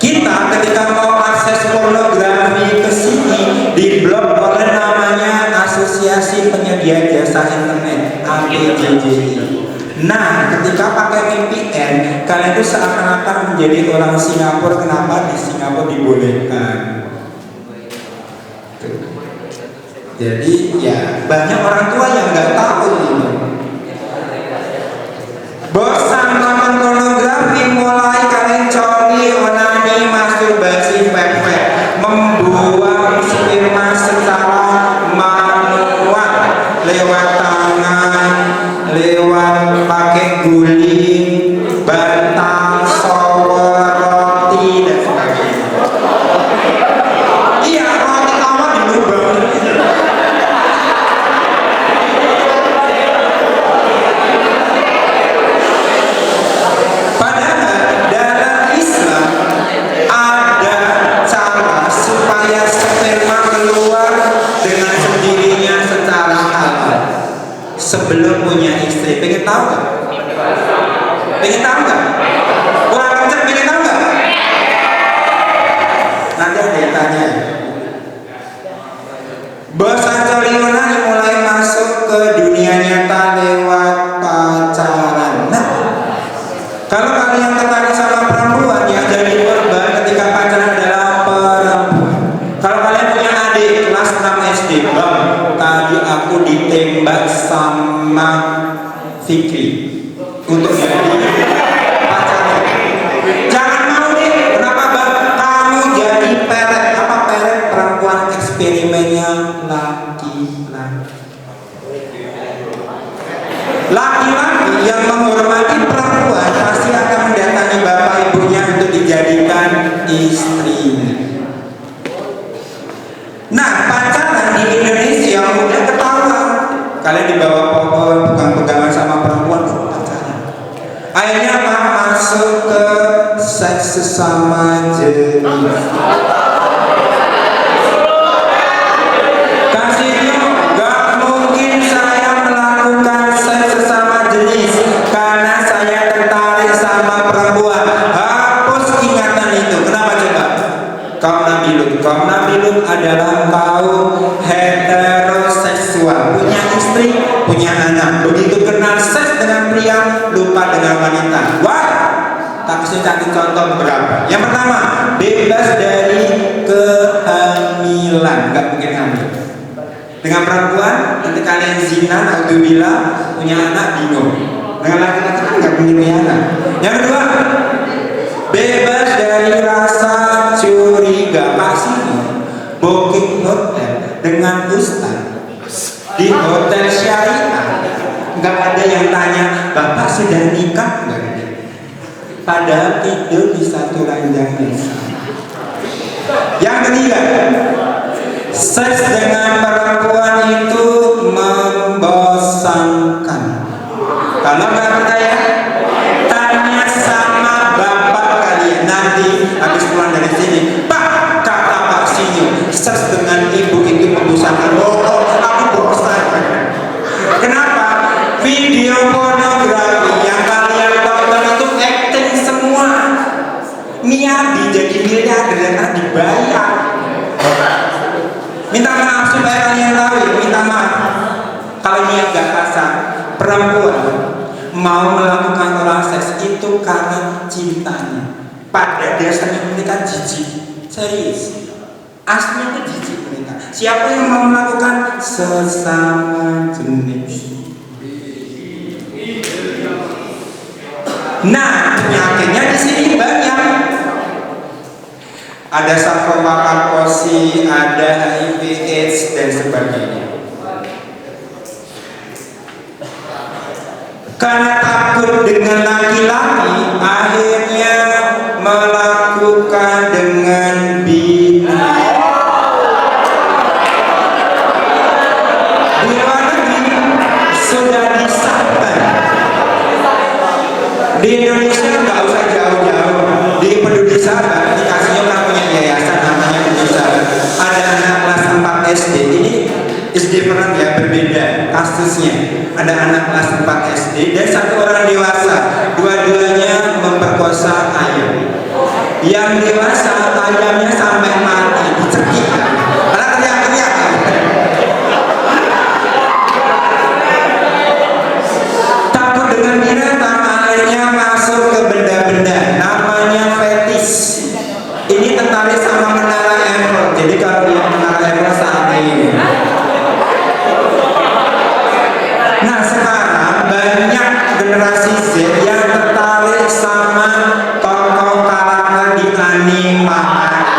Kita ketika mau akses pornografi ke sini diblok oleh namanya Asosiasi Penyedia Jasa Internet (APJJI). Nah, ketika pakai VPN, kalian itu seakan-akan menjadi orang Singapura. Kenapa di Singapura dibolehkan? Jadi ya banyak orang tua yang nggak tahu ini. Bosan nonton pornografi, mulai kalian coli, onani, masturbasi, vape, membuang sperma secara manual lewat tangan, lewat pakai guling, bantal, shower, roti dan sebagainya. Iya, roti tawar dilubang. Sebelum punya istri, pengen tahu nggak? Pengen tahu nggak? Kurang kenceng, pengen tahu nggak? Nanti ada yang tanya. Bosan Coliona mulai masuk ke dunia nyata lewat pacaran. Nah, Kalau kalian tertarik sama perempuan, yang jadi korban ketika pacaran adalah perempuan. Kalau kalian punya adik kelas 6 SD, bang, tadi aku ditembak sama Fikri untuk jadi pacarnya. Jangan mau deh, kenapa bang? Kamu jadi peret, apa peret? Perempuan eksperimennya laki-laki. Laki-laki yang menghormati perempuan pasti akan mendatangi bapak ibunya untuk dijadikan istrinya. Nah, pacaran di Indonesia udah ketahuan. Kalian di bawah pohon pegang-pegangan sama perempuan pacaran. Akhirnya apa? Masuk ke seks sesama jenis. Kasihnya gak mungkin saya melakukan seks sesama jenis karena saya tertarik sama perempuan. Hapus ingatan itu. Kenapa coba? Kaum Nabilun adalah kaum heteroseksual, punya istri, punya anak. Begitu kenal seks dengan pria, lupa dengan wanita. Wah, tak bisa cari contoh beberapa. Yang pertama, bebas dari kehamilan, nggak mungkin hamil. Dengan perempuan, nanti kalian zina, naudzubillah, punya anak, bingung. Dengan laki-laki kan nggak mungkin punya anak. Yang kedua, bebas dari rasa curiga. Pastinya booking hotel dengan ustaz di hotel syariah, nggak ada yang tanya bapak sudah nikah nggak? Padahal tidur di satu ranjang yang sama. Yang ketiga, seks dengan perempuan itu membosankan. Kalau nggak percaya, tanya sama bapak kalian nanti habis pulang dari sini. Pak, kata Pak Sinyo, seks dengan ibu itu membosankan. Oh, aku bosan. Kenapa? Video pornografi yang kalian tonton itu acting semua. Miadi jadi miliarder karena dibayar. Minta maaf supaya kalian tahu ya, minta maaf. Kalau niat gak kasar, perempuan mau melakukan oral seks itu karena cintanya. Pada dasarnya mereka jijik, serius. Aslinya itu jijik mereka. Siapa yang mau melakukan sesama jenis? Nah, penyakitnya di sini banyak. Ada sarkofagosi, ada HIV/AIDS dan sebagainya. Karena takut dengan laki-laki, akhirnya melakukan dengan bini. Di luar negeri sudah disahkan. Di Indonesia nggak usah jauh-jauh. Di Peduli Sahabat, dikasihnya orang punya yayasan namanya Peduli Sahabat. Ada anak kelas 4 SD. Ini SD pernah ya, berbeda kasusnya. Ada anak kelas 4 SD dan satu orang dewasa. Dua-duanya memperkosa ayam. Yang dewasa ayamnya sampai mati, dicekik. Karena teriak-teriak. Takut dengan binatang, akhirnya masuk ke benda-benda. Namanya fetis. Ini tertarik sama menara Eiffel. Jadi kalau lihat menara Eiffel saat ini. Nah, sekarang banyak generasi Z yang tertarik sama tokoh karakter di animasi.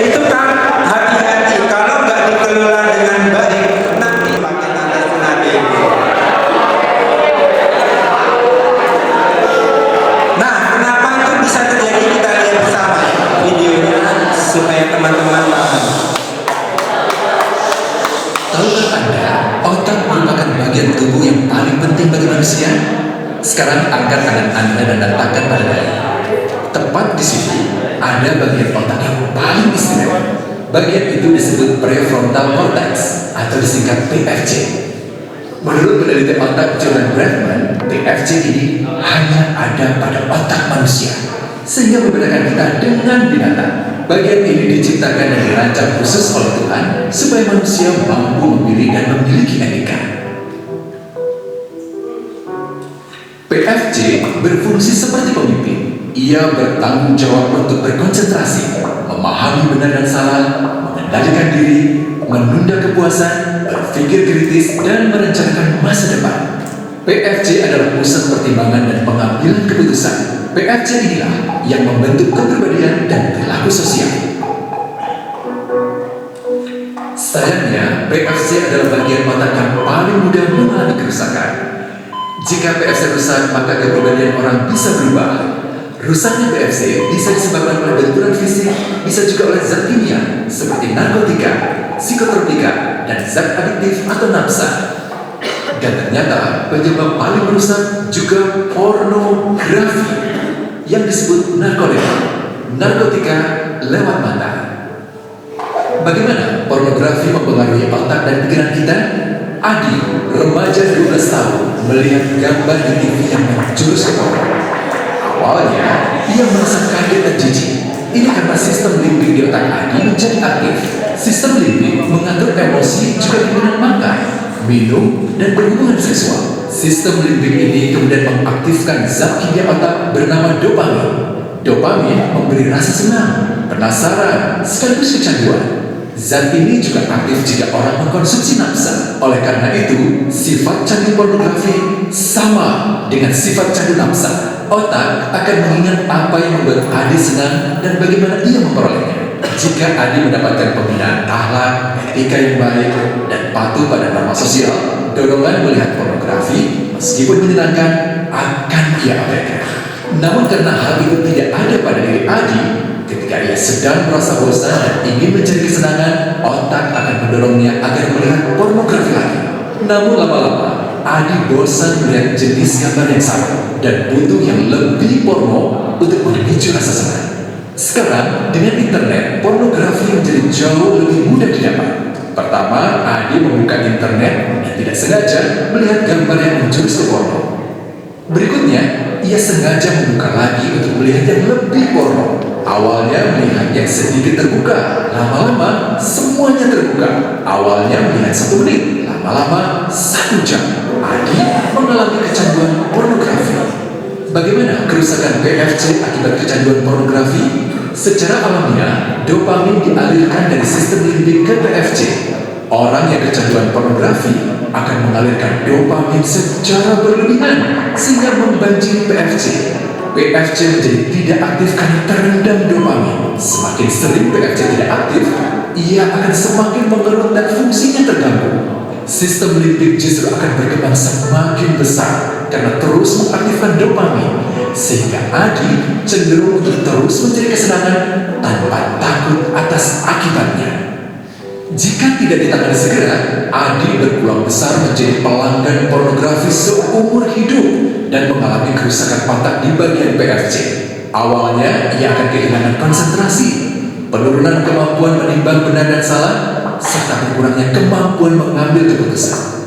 Itu kan hati-hati, kalau nggak dikelola dengan baik nanti pakai tanda sunade. Nah, kenapa itu bisa terjadi, kita lihat bersama videonya supaya teman-teman paham. Tahukah Anda, otak merupakan bagian tubuh yang paling penting bagi manusia? Sekarang angkat tangan Anda dan letakkan pada dada. Tepat di situ ada bagian otak yang paling istimewa. Bagian itu disebut prefrontal cortex atau disingkat PFC. Menurut peneliti otak John Bradman, PFC ini hanya ada pada otak manusia, sehingga membedakan kita dengan binatang. Bagian ini diciptakan dan dirancang khusus oleh Tuhan supaya manusia mampu memilih dan memiliki etika. PFC berfungsi seperti pemimpin. Ia bertanggung jawab untuk berkonsentrasi, memahami benar dan salah, mengendalikan diri, menunda kepuasan, berpikir kritis, dan merencanakan masa depan. PFC adalah pusat pertimbangan dan pengambilan keputusan. PFC inilah yang membentuk kepribadian dan perilaku sosial. Sayangnya, PFC adalah bagian otak yang paling mudah mengalami kerusakan. Jika PFC rusak, maka kepribadian orang bisa berubah. Rusaknya PFC bisa disebabkan oleh benturan fisik, bisa juga oleh zat kimia seperti narkotika, psikotropika, dan zat adiktif atau nafsa. Dan ternyata penyebab paling merusak juga pornografi yang disebut narkotika lewat mata. Bagaimana pornografi mempengaruhi otak dan pikiran kita? Adi, remaja 12 tahun, melihat gambar di TV yang menjurus ke porno. Awalnya, ia merasa kaget dan jijik. Ini karena sistem limbik di otak Adi menjadi aktif. Sistem limbik mengatur emosi juga keinginan makan, minum, dan berhubungan seksual. Sistem limbik ini kemudian mengaktifkan zat kimia otak bernama dopamin. Dopamin memberi rasa senang, penasaran, sekaligus kecanduan. Zat ini juga aktif jika orang mengkonsumsi nafsa. Oleh karena itu, sifat candu pornografi sama dengan sifat candu nafsa. Otak akan mengingat apa yang membuat Adi senang dan bagaimana ia memperolehnya. Jika Adi mendapatkan pembinaan akhlak, etika yang baik, dan patuh pada norma sosial, dorongan melihat pornografi, meskipun menyenangkan, akan ia abaikan. Namun karena hal itu tidak ada pada diri Adi, ketika ia sedang merasa bosan dan ingin mencari kesenangan, otak akan mendorongnya agar melihat pornografi lagi. Namun lama-lama, Adi bosan melihat jenis gambar yang sama dan butuh yang lebih porno untuk memicu rasa senang. Sekarang, dengan internet, pornografi menjadi jauh lebih mudah didapat. Pertama, Adi membuka internet dan tidak sengaja melihat gambar yang menjurus ke porno. Berikutnya, ia sengaja membuka lagi untuk melihat yang lebih porno. Awalnya melihat yang sedikit terbuka, lama-lama semuanya terbuka. Awalnya melihat 1 menit, lama-lama 1 jam. Adi mengalami kecanduan pornografi. Bagaimana kerusakan PFC akibat kecanduan pornografi? Secara alamiah, dopamin dialirkan dari sistem limbik ke PFC. Orang yang kecanduan pornografi akan mengalirkan dopamin secara berlebihan sehingga membanjiri PFC. PFC menjadi tidak aktif karena terendam dopamin. Semakin sering PFC tidak aktif, ia akan semakin mengerut dan fungsinya terganggu. Sistem limbik justru akan berkembang semakin besar karena terus mengaktifkan dopamin, sehingga Adi cenderung untuk terus mencari kesenangan tanpa takut atas akibatnya. Jika tidak ditangani segera, Adi berpeluang besar menjadi pelanggan pornografi seumur hidup dan mengalami kerusakan otak di bagian PFC. Awalnya, ia akan kehilangan konsentrasi, penurunan kemampuan menimbang benar dan salah, serta berkurangnya kemampuan mengambil keputusan.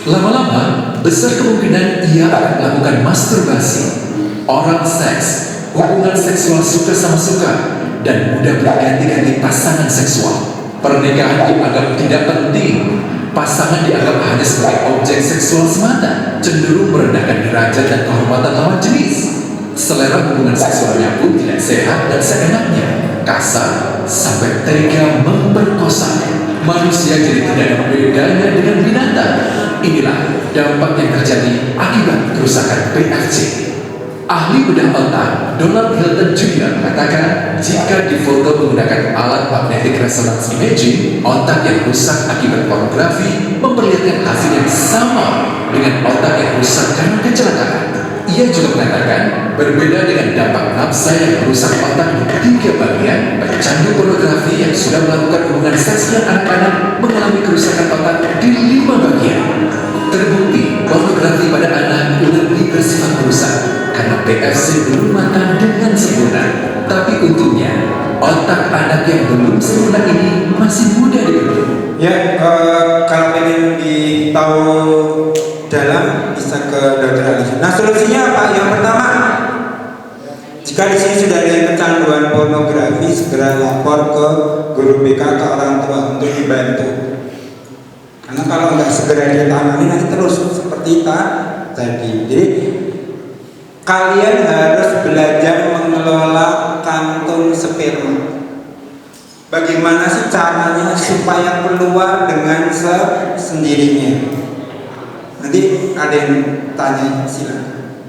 Lama-lama, besar kemungkinan ia akan melakukan masturbasi, oral seks, hubungan seksual suka sama suka, dan mudah berganti-ganti pasangan seksual. Pernikahan dianggap tidak penting. Pasangan dianggap hanya sebagai objek seksual semata, cenderung merendahkan derajat dan kehormatan lawan jenis. Selera hubungan seksualnya pun tidak sehat dan seenaknya, kasar sampai tega memperkosa. Manusia jadi tidak ada bedanya dengan binatang. Inilah dampak yang terjadi akibat kerusakan PFC. Ahli bedah otak Donald Hilton Jr. mengatakan jika difoto menggunakan alat magnetic resonance imaging, otak yang rusak akibat pornografi memperlihatkan hasil yang sama dengan otak yang rusak karena kecelakaan. Ia juga mengatakan berbeda dengan dampak nafsa yang merusak otak di 3 bagian, pecandu pornografi yang sudah melakukan hubungan seks dengan anak-anak mengalami kerusakan otak di 5 bagian. Terbukti pornografi pada anak lebih bersifat merusak karena PFC belum matang dengan sempurna. Tapi untungnya, otak anak yang belum sempurna ini masih mudah dibentuk. Ya, kalau ingin ditahu dalam bisa ke Dr. Ali. Nah, solusinya apa? Yang pertama, jika di sini sudah ada kecanduan pornografi segera lapor ke guru BK atau orang tua untuk dibantu. Karena kalau nggak segera ditangani nanti terus seperti tadi. Jadi kalian harus belajar mengelola kantung sperma. Bagaimana sih caranya supaya keluar dengan sendirinya? Nanti ada yang tanya, silakan.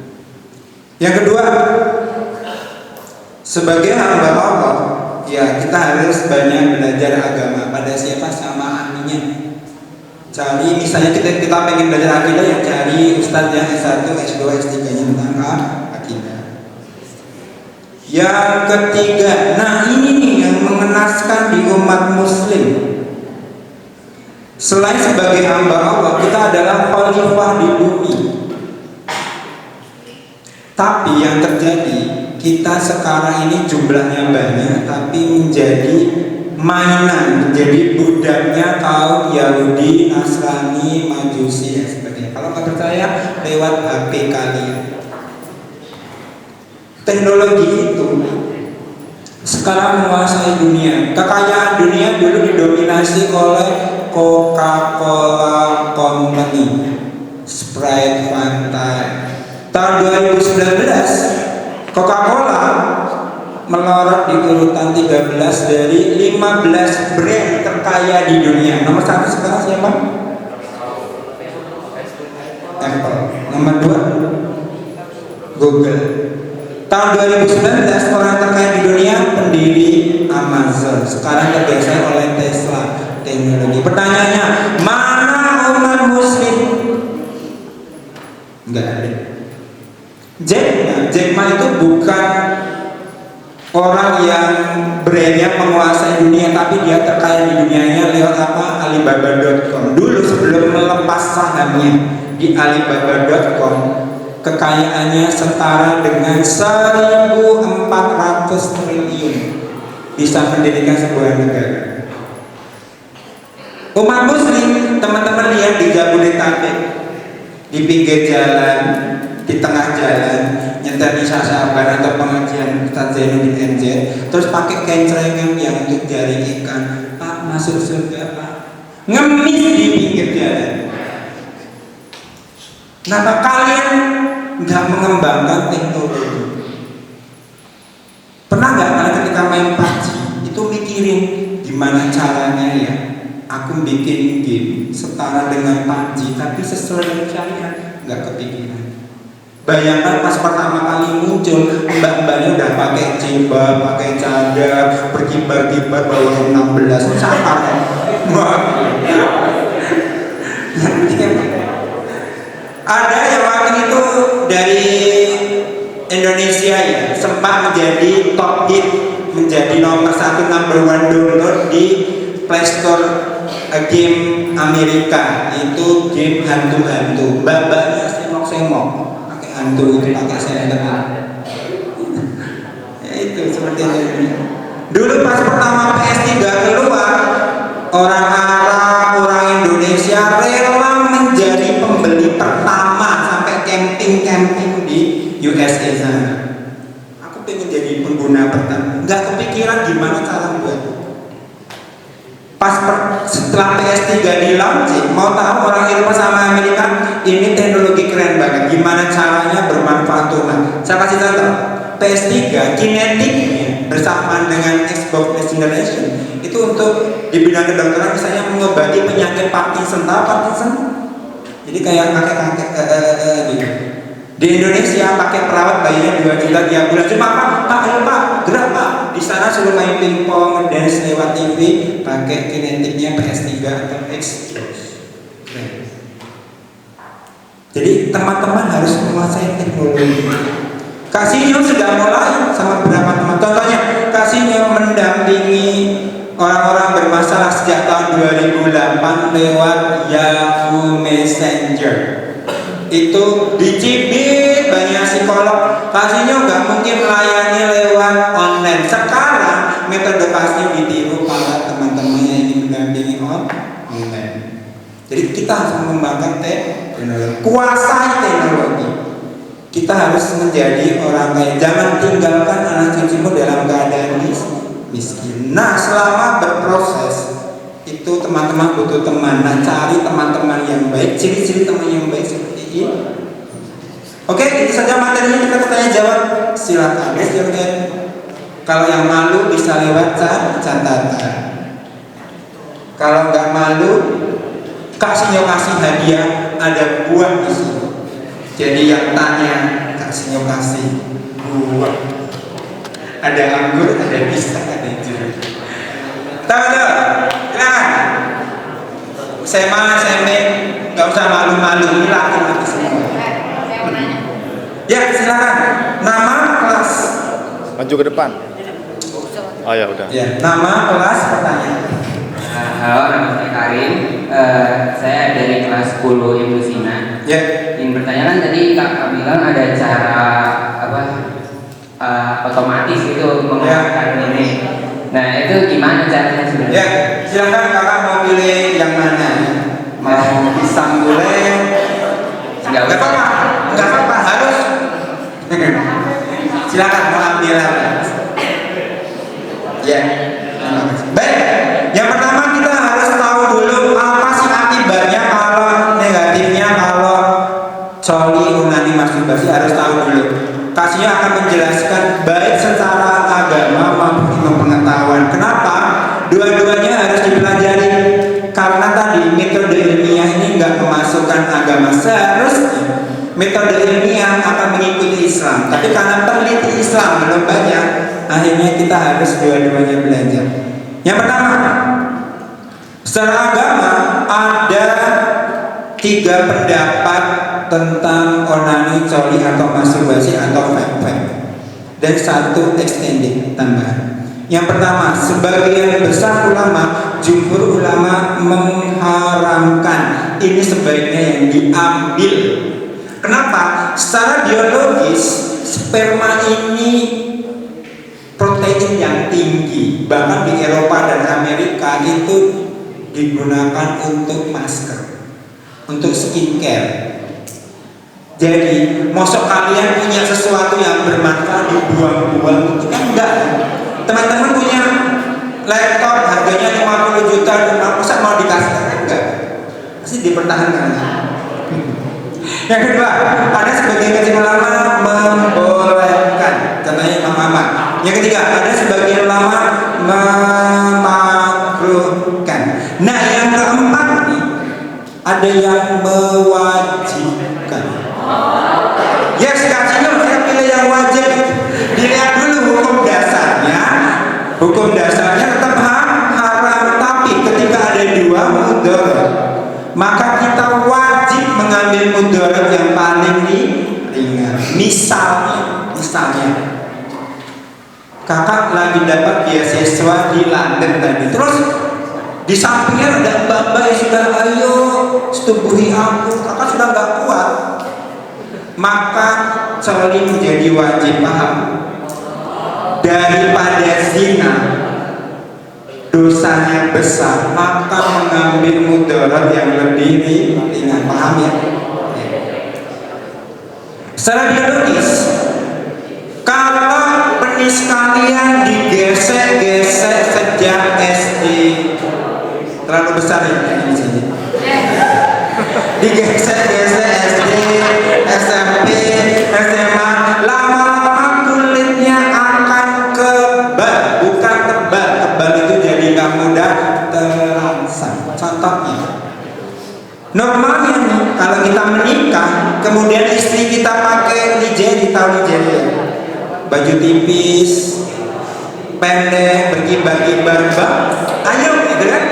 Yang kedua, sebagai hamba Allah, ya kita harus banyak belajar agama. Pada siapa? Sama ahlinya. Cari, misalnya kita pengen belajar akidah, ya cari ustadz yang S1, S2, S3-nya tentang akidah. Yang ketiga, nah ini nih yang mengenaskan di umat muslim. Selain sebagai hamba Allah, kita adalah khalifah di bumi. Tapi yang terjadi, kita sekarang ini jumlahnya banyak, tapi menjadi mainan, menjadi budaknya kaum Yahudi, Nasrani, Majusi dan sebagainya. Kalau nggak percaya, lewat HP kalian. Teknologi itu sekarang menguasai dunia. Kekayaan dunia dulu didominasi oleh Coca-Cola Company, Sprite, Fanta. Tahun 2019 Coca-Cola melorot di urutan 13 dari 15 brand terkaya di dunia. Nomor 1 sekarang siapa? Apple. Nomor 2 Google. Tahun 2019 orang terkaya di dunia pendiri Amazon. Sekarang tergeser oleh Tesla teknologi. Pertanyaannya, mana umat muslim? Enggak ada. Jack Ma itu bukan orang yang brandnya menguasai dunia, tapi dia terkaya di dunianya lewat apa? Alibaba.com. Dulu sebelum melepas sahamnya di Alibaba.com, kekayaannya setara dengan 1.400 triliun, bisa mendirikan sebuah negara. Umat muslim, teman-teman lihat di Jabodetabek, di pinggir jalan, di tengah jalan, nyetel Nisa Sabar atau pengajian Ustaz Zainuddin NZ, terus pakai kencrengan yang untuk jaring ikan. Pak, masuk surga Pak, ngemis di pinggir jalan. Kenapa kalian nggak mengembangkan teknologi? Pernah nggak kalian ketika main PUBG itu mikirin gimana caranya ya aku bikin game setara dengan PUBG tapi sesuai dengan syariat? Nggak kepikiran. Bayangkan pas pertama kali muncul, mbak-mbaknya udah pakai jilbab, pakai cadar, berkibar-kibar bawa 16 cakar. Ada yang waktu itu dari Indonesia ya, sempat menjadi top hit, menjadi nomor 1 number 1 download di Play Store game Amerika. Itu game hantu-hantu, mbak-mbaknya semok-semok, pakai hantu itu, pakai senter. Ya itu seperti itu. Dulu pas pertama PS3 keluar, orang Arab, orang Indonesia rela menjadi pembeli pertama sampai camping di USA sana. Aku pengen jadi pengguna pertama, nggak kepikiran gimana cara buat. Setelah PS3 di launching, mau tahu orang Eropa sama Amerika, ini teknologi keren banget. Gimana caranya bermanfaat tuh? Saya kasih contoh. PS3 kinetiknya bersamaan dengan Xbox Next Generation itu untuk di bidang kedokteran, misalnya mengobati penyakit Parkinson. Tahu Parkinson? Jadi kayak kakek-kakek gitu. Di Indonesia pakai perawat bayinya 2 juta tiap bulan. Cuma Pak, ayo Pak, gerak Pak. Di sana suruh main pingpong, dance lewat TV, pakai kinetiknya PS3 atau Xbox. Jadi teman-teman harus menguasai teknologi. Casino sudah mulai sama beberapa teman. Contohnya, Casino mendampingi orang-orang bermasalah sejak tahun 2008 lewat Yahoo Messenger. Itu dicibir banyak psikolog. Casino nggak mungkin melayani lewat online. Sekarang metode Casino ditiru para teman-teman yang ingin mendampingi online. Jadi kita harus mengembangkan teknologi, kuasai teknologi. Kita harus menjadi orang kaya. Jangan tinggalkan anak cucumu dalam keadaan miskin. Nah, selama berproses itu teman-teman butuh teman. Nah, cari teman-teman yang baik. Ciri-ciri teman yang baik seperti ini. Oke, itu saja materinya. Kita tanya jawab. Silakan. Kalau yang malu bisa lewat catatan. Kalau nggak malu, kasih hadiah, ada buah di sini. Jadi yang tanya kasih buah. Ada anggur, ada pisang, ada jeruk. Tahu? Silakan. SMA, nggak usah malu-malu, ini laki-laki semua. Ya, silakan. Nama, kelas. Maju ke depan. Oh ya udah. Ya, nama, kelas, pertanyaan. Halo, nama saya Karim. Saya dari kelas 10 Ibu Sina. Ya. Ingin bertanya kan tadi kakak bilang ada cara otomatis gitu mengeluarkan ini. Nah itu gimana caranya sebenarnya? Ya, silakan kakak mau pilih yang mana? Mau pisang boleh? Nggak apa-apa, harus. Silakan mau ambil apa? Ya. Baik. Yang pertama kita harus tahu dulu apa sih akibatnya kalau negatifnya kalau coli, onani, masturbasi, harus tahu dulu. Kasihnya akan menjelaskan baik secara agama maupun pengetahuan. Kenapa? Dua-duanya harus dipelajari. Karena tadi metode ilmiah ini nggak memasukkan agama. Seharusnya metode ilmiah akan mengikuti Islam. Tapi karena peneliti Islam belum banyak, akhirnya kita harus dua-duanya belajar. Yang pertama, secara agama ada 3 pendapat tentang onani, coli atau masturbasi atau vape, dan 1 extended tambahan. Yang pertama, sebagian besar ulama, jumhur ulama mengharamkan. Ini sebaiknya yang diambil. Kenapa? Secara biologis sperma ini protein yang tinggi. Bahkan di Eropa dan Amerika itu digunakan untuk masker, untuk skincare. Jadi, mosok kalian punya sesuatu yang bermanfaat dibuang-buang itu kan enggak. Teman-teman punya laptop harganya 50 juta, masa mau dikasih kan enggak? Pasti dipertahankan. Yang kedua, ada sebagian kecil ulama membolehkan, contohnya Imam Ahmad. Yang ketiga, ada sebagian ulama memakruhkan. Nah, yang keempat nih, ada yang mewajibkan. Ya, sekarang saya pilih yang wajib. Dilihat dulu hukum dasarnya. Hukum dasarnya tetap haram, tapi ketika ada 2 mudarat, maka kita wajib mengambil mudarat yang paling ringan. Misalnya kakak lagi dapat beasiswa di London tadi, terus di sampingnya ada mbak-mbak yang sudah ayo setubuhi aku, kakak sudah nggak kuat, maka coli menjadi wajib. Paham? Daripada zina dosanya besar, maka mengambil mudarat yang lebih ringan. Paham ya? Secara biologis, kalau penis kalian digesek-gesek sejak SD, terlalu besar ya ini saja. Digesek-gesek SD, SMP, SMA, lama-lama kulitnya akan kebal, bukan tebal. Tebal itu jadi nggak mudah terangsang. Contohnya, normalnya nih, kalau kita menikah, kemudian istri kita pakai lijeri, tahu lijeri ya? Baju tipis, pendek, berkibar-kibar, ayo gitu kan?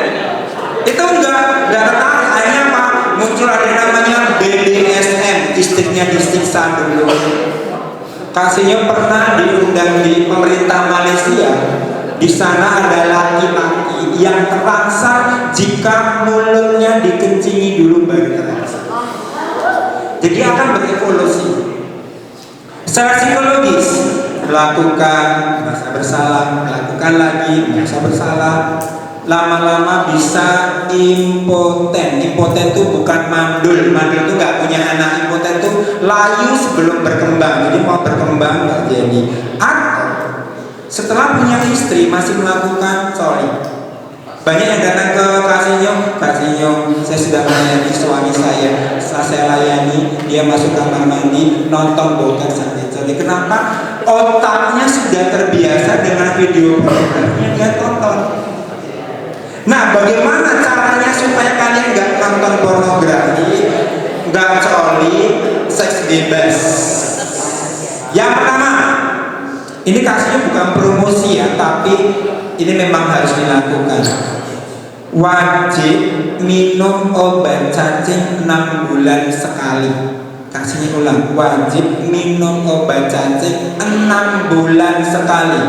Itu enggak tertarik. Akhirnya apa? Muncul ada namanya BDSM, istrinya disiksa dulu. Kasihnya pernah diundang di pemerintah Malaysia. Di sana ada laki-laki yang terangsang jika mulutnya dikencingi dulu baru terangsang. Jadi akan berevolusi. Secara psikologis, melakukan merasa bersalah, melakukan lagi merasa bersalah, lama-lama bisa impoten. Impoten itu bukan mandul. Mandul itu nggak punya anak. Impoten itu layu sebelum berkembang. Jadi mau berkembang nggak jadi. Atau Setelah punya istri masih melakukan coli. Banyak yang datang ke kasihnya, saya sudah melayani suami saya. Setelah saya layani, dia masuk kamar mandi, nonton bokep sampai coli. Kenapa? Otaknya sudah terbiasa dengan video pornografi yang dia tonton. Nah, bagaimana caranya supaya kalian nggak nonton pornografi, nggak coli, seks bebas? Yang pertama, ini kasihnya bukan promosi ya, tapi ini memang harus dilakukan. Wajib minum obat cacing 6 bulan sekali. Kasihnya ulang, wajib minum obat cacing 6 bulan sekali.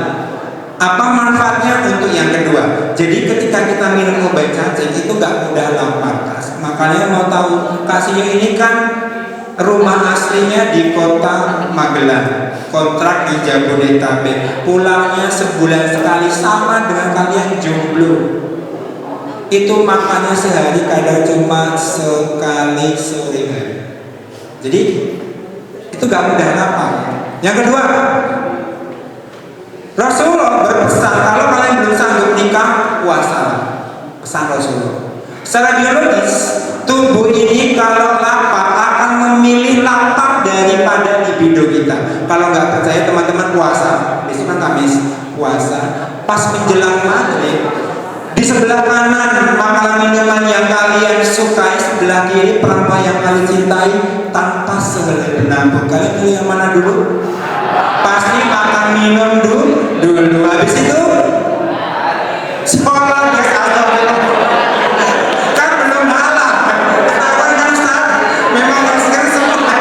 Apa manfaatnya untuk yang kedua? Jadi ketika kita minum obat cacing itu nggak mudah lapar. Makanya mau tahu, kasihnya ini kan rumah aslinya di kota Magelang, kontrak di Jabodetabek, pulangnya sebulan sekali, sama dengan kalian jomblo. Itu makannya sehari kadang cuma sekali sore hari. Jadi itu gak mudah lapar. Yang kedua, Rasulullah berpesan kalau kalian belum sanggup nikah, puasa. Pesan Rasulullah. Secara biologis, tubuh ini kalau lapar akan memilih lapar daripada libido kita. Kalau nggak percaya teman-teman puasa, besok kan Kamis puasa. Pas menjelang maghrib, di sebelah kanan makanan minuman yang kalian sukai, sebelah kiri perempuan yang kalian cintai tanpa sehelai benang. Kalian pilih yang mana dulu? Pasti makan minum dulu. Habis itu sekolah guys, kan belum halal. Ketahuan kan Ustaz? Memang harus semua.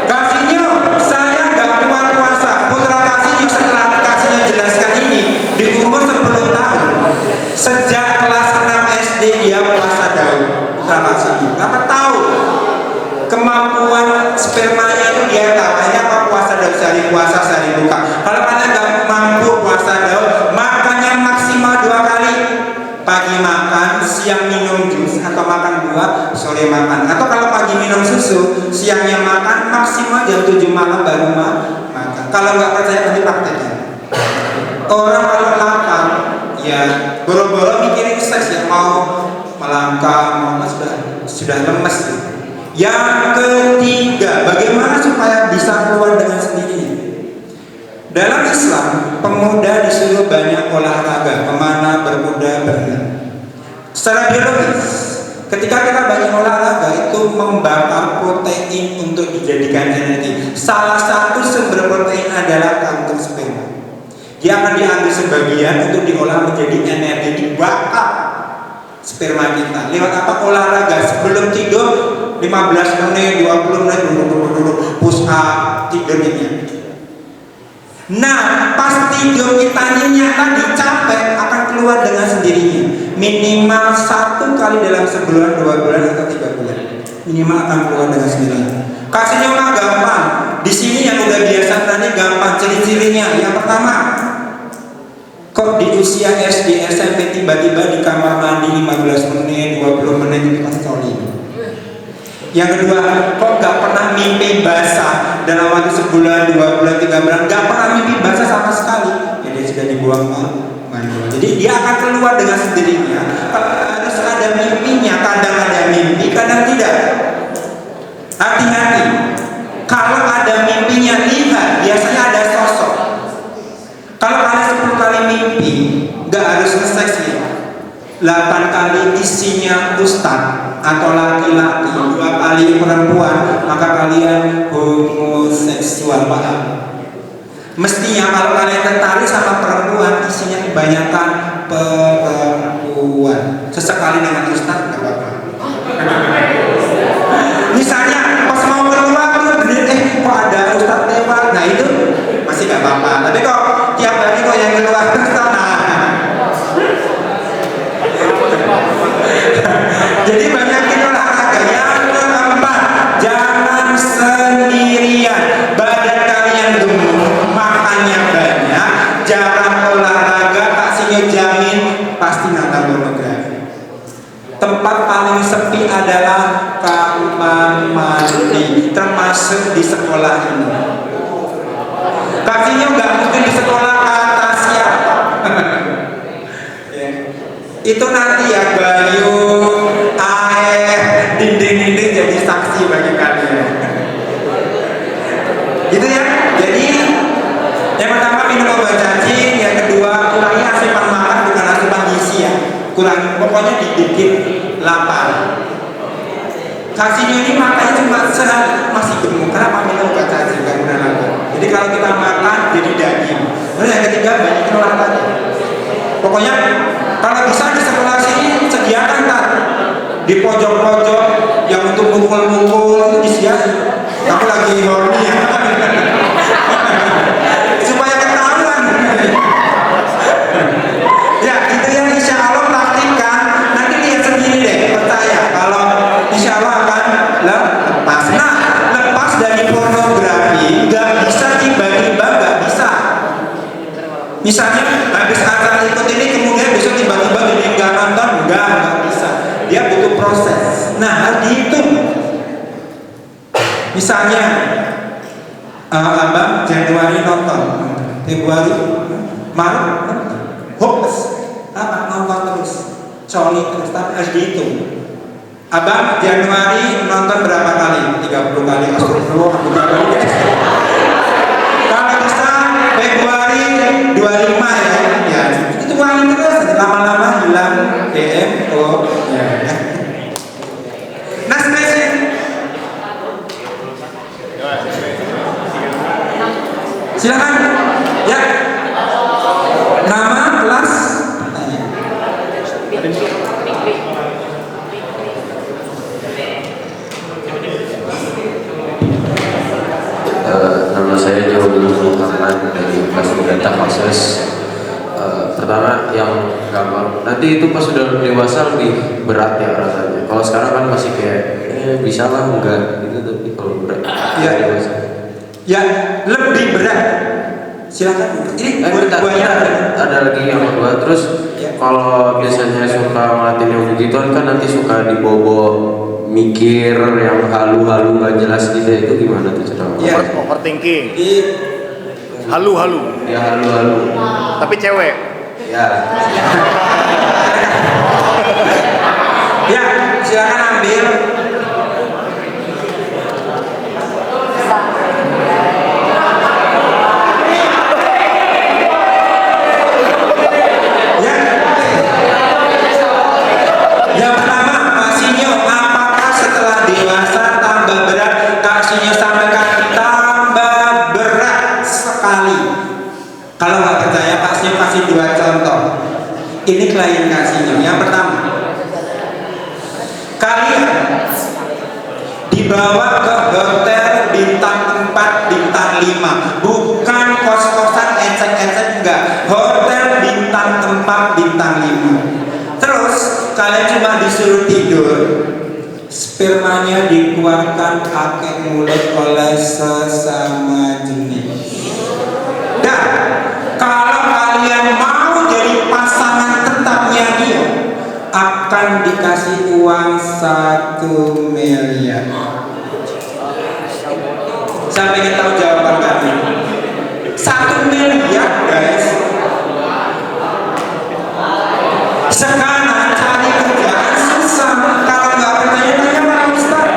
Kasihnya saya nggak kuat puasa. Putra kasihnya setelah kasihnya jelaskan ini di umur 10 tahun. Sejak kelas 6 SD dia puasa daun. Putra kasihnya. Apa tahu? Kemampuan spermanya itu dia tahu. Hanya apa puasa daun sehari puasa sehari buka. Kalau kalian nggak mampu puasa daun, makannya maksimal 2 kali. Pagi makan, siang minum jus atau makan buah, sore makan. Atau kalau pagi minum susu, siangnya makan, maksimal jam 7 malam baru makan. Kalau nggak percaya nanti praktekin. Orang kalau lapar, ya boro-boro mikirin seks ya, mau melangkah, mau sudah lemes. Yang ketiga, bagaimana supaya bisa keluar dengan sendirinya? Dalam Islam, pemuda disuruh banyak olahraga, memanah, berkuda, berenang. Secara biologis, ketika kita banyak olahraga itu membakar protein untuk dijadikan energi. Salah satu sumber protein adalah kantung sperma. Dia akan diambil sebagian untuk diolah menjadi energi, dibakar sperma kita. Lewat apa? Olahraga. Sebelum tidur 15 menit, 20 menit duduk push up, tidurnya. Nah, pas tidur kita nyata capek akan keluar dengan sendirinya. Minimal 1 kali dalam sebulan, 2 bulan atau 3 bulan. Minimal akan keluar dengan sendirinya. Kasihnya mah gampang. Di sini yang udah biasa tadi gampang ciri-cirinya. Yang pertama, kok di usia SD, SMP tiba-tiba di kamar mandi 15 menit, 20 menit itu pasti coli. Yang kedua, kok gak pernah mimpi basah dalam waktu sebulan, 2 bulan, 3 bulan, gak pernah mimpi basah sama sekali. Ya dia sudah dibuang manual. Jadi dia akan keluar dengan sendirinya. Harus ada mimpinya, kadang ada mimpi, kadang tidak. Hati-hati. Kalau ada mimpinya, lihat, biasanya ada sosok. Kalau kalian 10 kali mimpi, gak harus nge-seks ya. 8 kali isinya ustaz atau laki-laki, 2 kali perempuan, maka kalian homoseksual, paham? Mestinya kalau kalian tertarik sama perempuan, isinya kebanyakan perempuan. Sesekali dengan ustaz gak apa-apa. Misalnya pas mau keluar kok ada ustaz lewat, nah itu masih gak apa-apa. Tapi kok tiap hari kok yang keluar ustaz, jadi banyakin olahraga. Yang keempat, jangan sendirian. Badan kalian gemuk, makannya banyak, jarang olahraga, kasihnya jamin pasti nonton pornografi. Tempat paling sepi adalah kamar mandi, termasuk di sekolah ini. Kasihnya nggak mungkin di sekolah atas ya. Itu nanti ya Bayu, air, dinding-dinding jadi saksi bagi kalian. Gitu ya. Jadi yang pertama minum obat cacing, yang kedua kurangi asupan makan bukan asupan gizi ya. Kurangi, pokoknya dikit lapar. Kasihnya ini makanya cuma sehari masih gemuk. Kenapa minum obat cacing? Gak pernah lapar. Jadi kalau kita makan jadi daging. Terus yang ketiga banyakin olahraga. Pokoknya kalau bisa di sekolah sini sediakan kan di pojok-pojok yang untuk mukul-mukul itu disediakan. Aku lagi horny ya. Supaya ketahuan. Ya itu yang insya Allah praktikan. Nanti lihat sendiri deh, percaya kalau insya Allah akan lepas. Nah, lepas dari pornografi nggak bisa tiba-tiba, nggak bisa. Misalnya habis acara ikut ini kemudian besok tiba-tiba jadi nggak nonton, nggak bisa. Dia butuh proses. Nah harus dihitung. Misalnya Abang Januari nonton, Februari, Maret nonton, hopes apa nonton terus, coli terus, tapi harus dihitung. Abang Januari nonton berapa kali? 30 kali. Astagfirullah. Kalau bisa Februari 25 ya, itu ulangi terus, lama-lama hilang DM, ya. Nah spesies silakan ya, nama, kelas, tanya. Nama saya Jauhul Muhammad dari kelas Data Fases. Pertama yang gampang, nanti itu pas sudah dewasa lebih berat ya rasanya. Kalau sekarang kan masih kayak bisa lah enggak gitu, tapi kalau berat ya, ya lebih berat. Silakan. Ini ada lagi yang kedua. Terus ya. Kalau biasanya suka ngeliatin yang begitu kan nanti suka dibobo mikir yang halu-halu nggak jelas gitu, itu gimana tuh cara? Ya. Overthinking. Halu-halu. Ya halu-halu. Tapi cewek. Ya. Ya, silakan ambil. Ya. Yang pertama, Kak apakah setelah dewasa tambah berat? Kak sampaikan tambah berat sekali. Kalau nggak percaya, Kak kasih 2 contoh. Ini klien Kak. Yang pertama, kalian dibawa ke hotel bintang 4, bintang 5, bukan kos-kosan ecek-ecek, enggak, hotel bintang 4, bintang 5. Terus kalian cuma disuruh tidur, spermanya dikeluarkan pakai mulut oleh sesama jenis. Dan kalau kalian mau jadi pasangan tetapnya dia, akan dikasih uang 1 miliar. Saya ingin tahu jawaban kalian. 1 miliar guys. Sekarang cari kerjaan susah. Kalau nggak percaya tanya Pak Ustaz.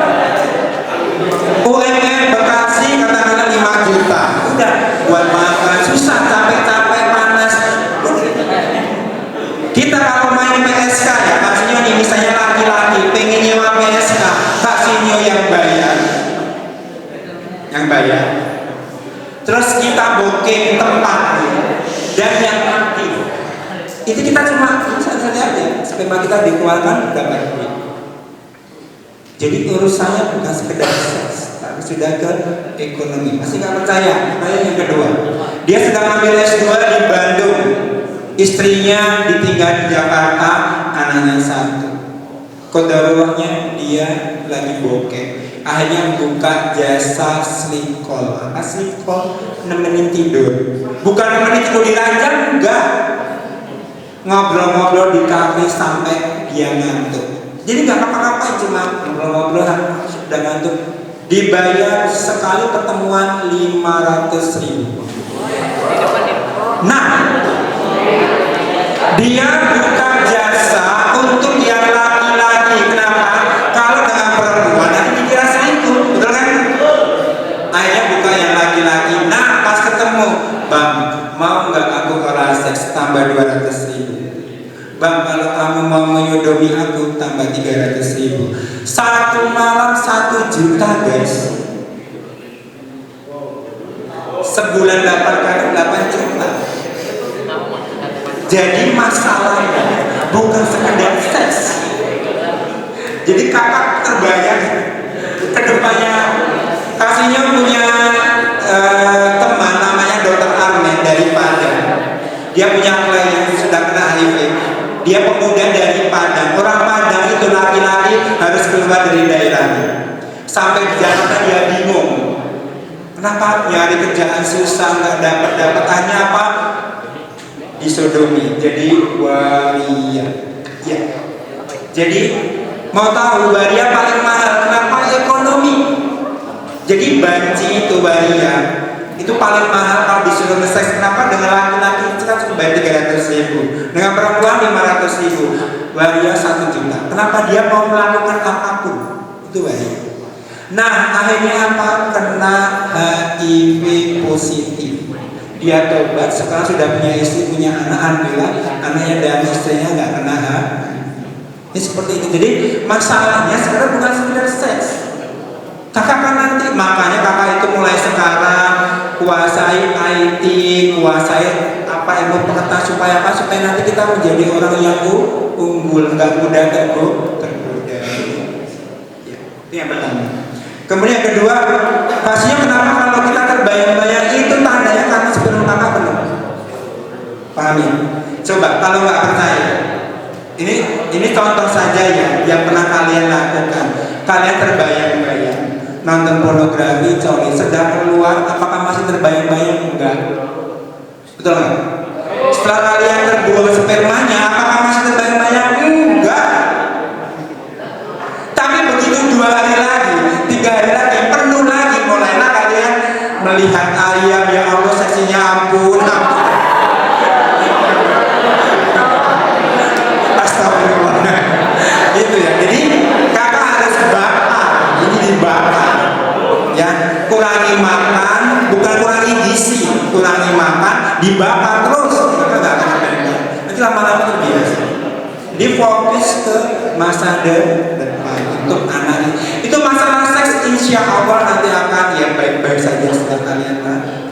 UMR Bekasi katakanlah 5 juta. Udah buat makan susah, capek-capek panas. Kita kalau main PSK ya, kasihnya nih misalnya laki-laki pengen nyewa PSK, kasihnya yang bayar. Terus kita booking tempat dan yang aktif. Itu kita cuma saja aja, sperma kita dikeluarkan dapat duit. Jadi urusannya bukan sekedar seks, tapi sudah ke ekonomi. Masih nggak percaya? Yang kedua, dia sedang ambil S2 di Bandung. Istrinya ditinggal di Jakarta, anaknya 1. Kodarullahnya dia lagi bokeh. Akhirnya buka jasa sleep call. Apa sleep call? Nemenin tidur. Bukan nemenin tidur di ranjang, enggak. Ngobrol-ngobrol di kafe sampai dia ngantuk. Jadi nggak ngapa-ngapain, cuma ngobrol-ngobrol udah ngantuk. Dibayar sekali pertemuan 500.000. Nah, dia buka jasa untuk yang laki-laki. Kenapa? Kalau dengan perempuan nanti dikira selingkuh, betul kan? Akhirnya buka yang laki-laki. Nah, pas ketemu, bang, mau nggak aku oral seks tambah 200.000? Bang, kalau kamu mau menyodomi aku tambah 300.000. Satu malam 1 juta, guys. Sebulan dapat kali 8 juta. Jadi masalahnya bukan sekedar seks. Jadi kakak terbayang kedepannya. Kasihnya punya teman namanya Dr. Armen dari Padang. Dia punya klien yang sudah kena HIV. Dia pemuda dari Padang. Orang Padang itu laki-laki harus keluar dari daerahnya. Sampai di Jakarta dia bingung. Kenapa nyari kerjaan susah, nggak dapat hanya apa? Disodomi. Jadi waria. Ya. Jadi mau tahu waria paling mahal? Kenapa? Ekonomi. Jadi banci itu waria itu paling mahal kalau disuruh seks. Kenapa? Dengan laki-laki itu kan bayar 300.000, dengan perempuan 500.000, waria 1 juta. Kenapa? Dia mau melakukan apapun, itu waria. Nah, akhirnya apa? Kena HIV positif. Dia tobat, sekarang sudah punya istri, punya anak. Alhamdulillah, anaknya dan istrinya nggak kena HIV. Ini seperti itu. Jadi masalahnya sekarang bukan sekedar seks. Kakak kan nanti, makanya kakak itu mulai sekarang kuasai IT, kuasai apa ilmu pengetahuan supaya apa? Supaya nanti kita menjadi orang yang unggul, nggak mudah tergoda. Ya, itu yang pertama. Kemudian yang kedua, pastinya kenapa kalau kita terbayang-bayang itu tandanya karena sebelum kakak belum. Pahami? Coba kalau nggak percaya, ini contoh saja ya yang pernah kalian lakukan. Kalian terbayang-bayang nonton pornografi, coli sedang keluar, apakah masih terbayang-bayang? Enggak. Betul nggak? Setelah kalian terbuang spermanya, apakah masih terbayang-bayang? Enggak. Tapi begitu 2 hari lagi, 3 hari lagi, penuh lagi, mulailah kalian melihat ayam, ya Allah seksinya ampun. Astagfirullah. Gitu ya. Jadi kakak harus bakar, ini dibakar. Ya, kurangi makan, bukan kurangi gizi, kurangi makan, dibakar terus. Kakak nggak akan ada. Nanti lama-lama terbiasa. Jadi fokus ke masa depan untuk anak. Itu masalah seks, insya Allah nanti akan ya baik-baik saja setelah kalian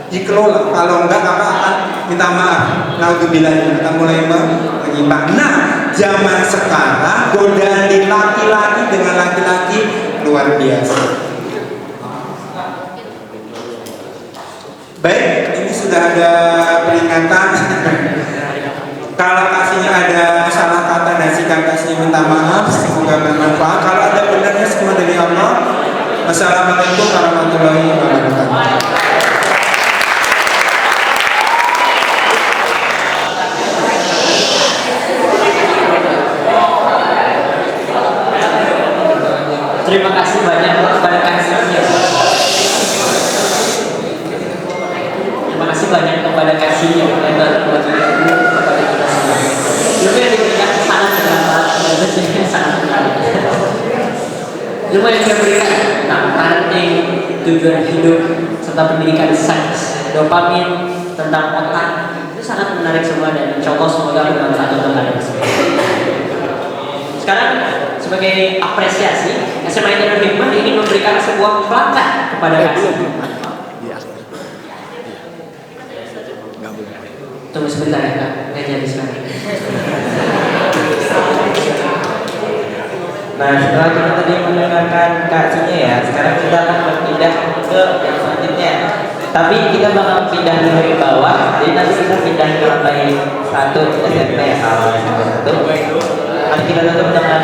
dikelola. Kalau enggak kakak akan minta maaf. Naudzubillah, kita mulai menyimpang. Nah, zaman sekarang godaan di laki-laki dengan laki-laki luar biasa. Baik, ini sudah ada peringatan. Kalau kasihnya ada salah kata dan sikap kasihnya minta maaf, semoga bermanfaat. Kalau ada benarnya semua dari Allah. Wassalamualaikum warahmatullahi wabarakatuh. Terima kasih banyak kepada kasihnya. Terima kasih banyak kepada kasihnya kepada kepada kita semua. Ilmu yang diberikan sangat bermanfaat dan sangat menarik. Ilmu yang dia berikan tentang parenting, tujuan hidup, serta pendidikan sains, dopamin, tentang otak itu sangat menarik semua dan insya Allah semoga bermanfaat untuk kalian semua. Sekarang sebagai apresiasi, SMA Darul Hikmah ini memberikan sebuah plakat kepada kasih. Tunggu sebentar ya kak, nggak jadi sekarang. Nah, setelah kita tadi mendengarkan kasihnya ya, sekarang kita akan berpindah ke yang selanjutnya. Tapi kita bakal pindah dulu ke bawah, jadi nanti kita pindah ke lantai 1 SMP awal sampai 1. Nanti kita tutup dengan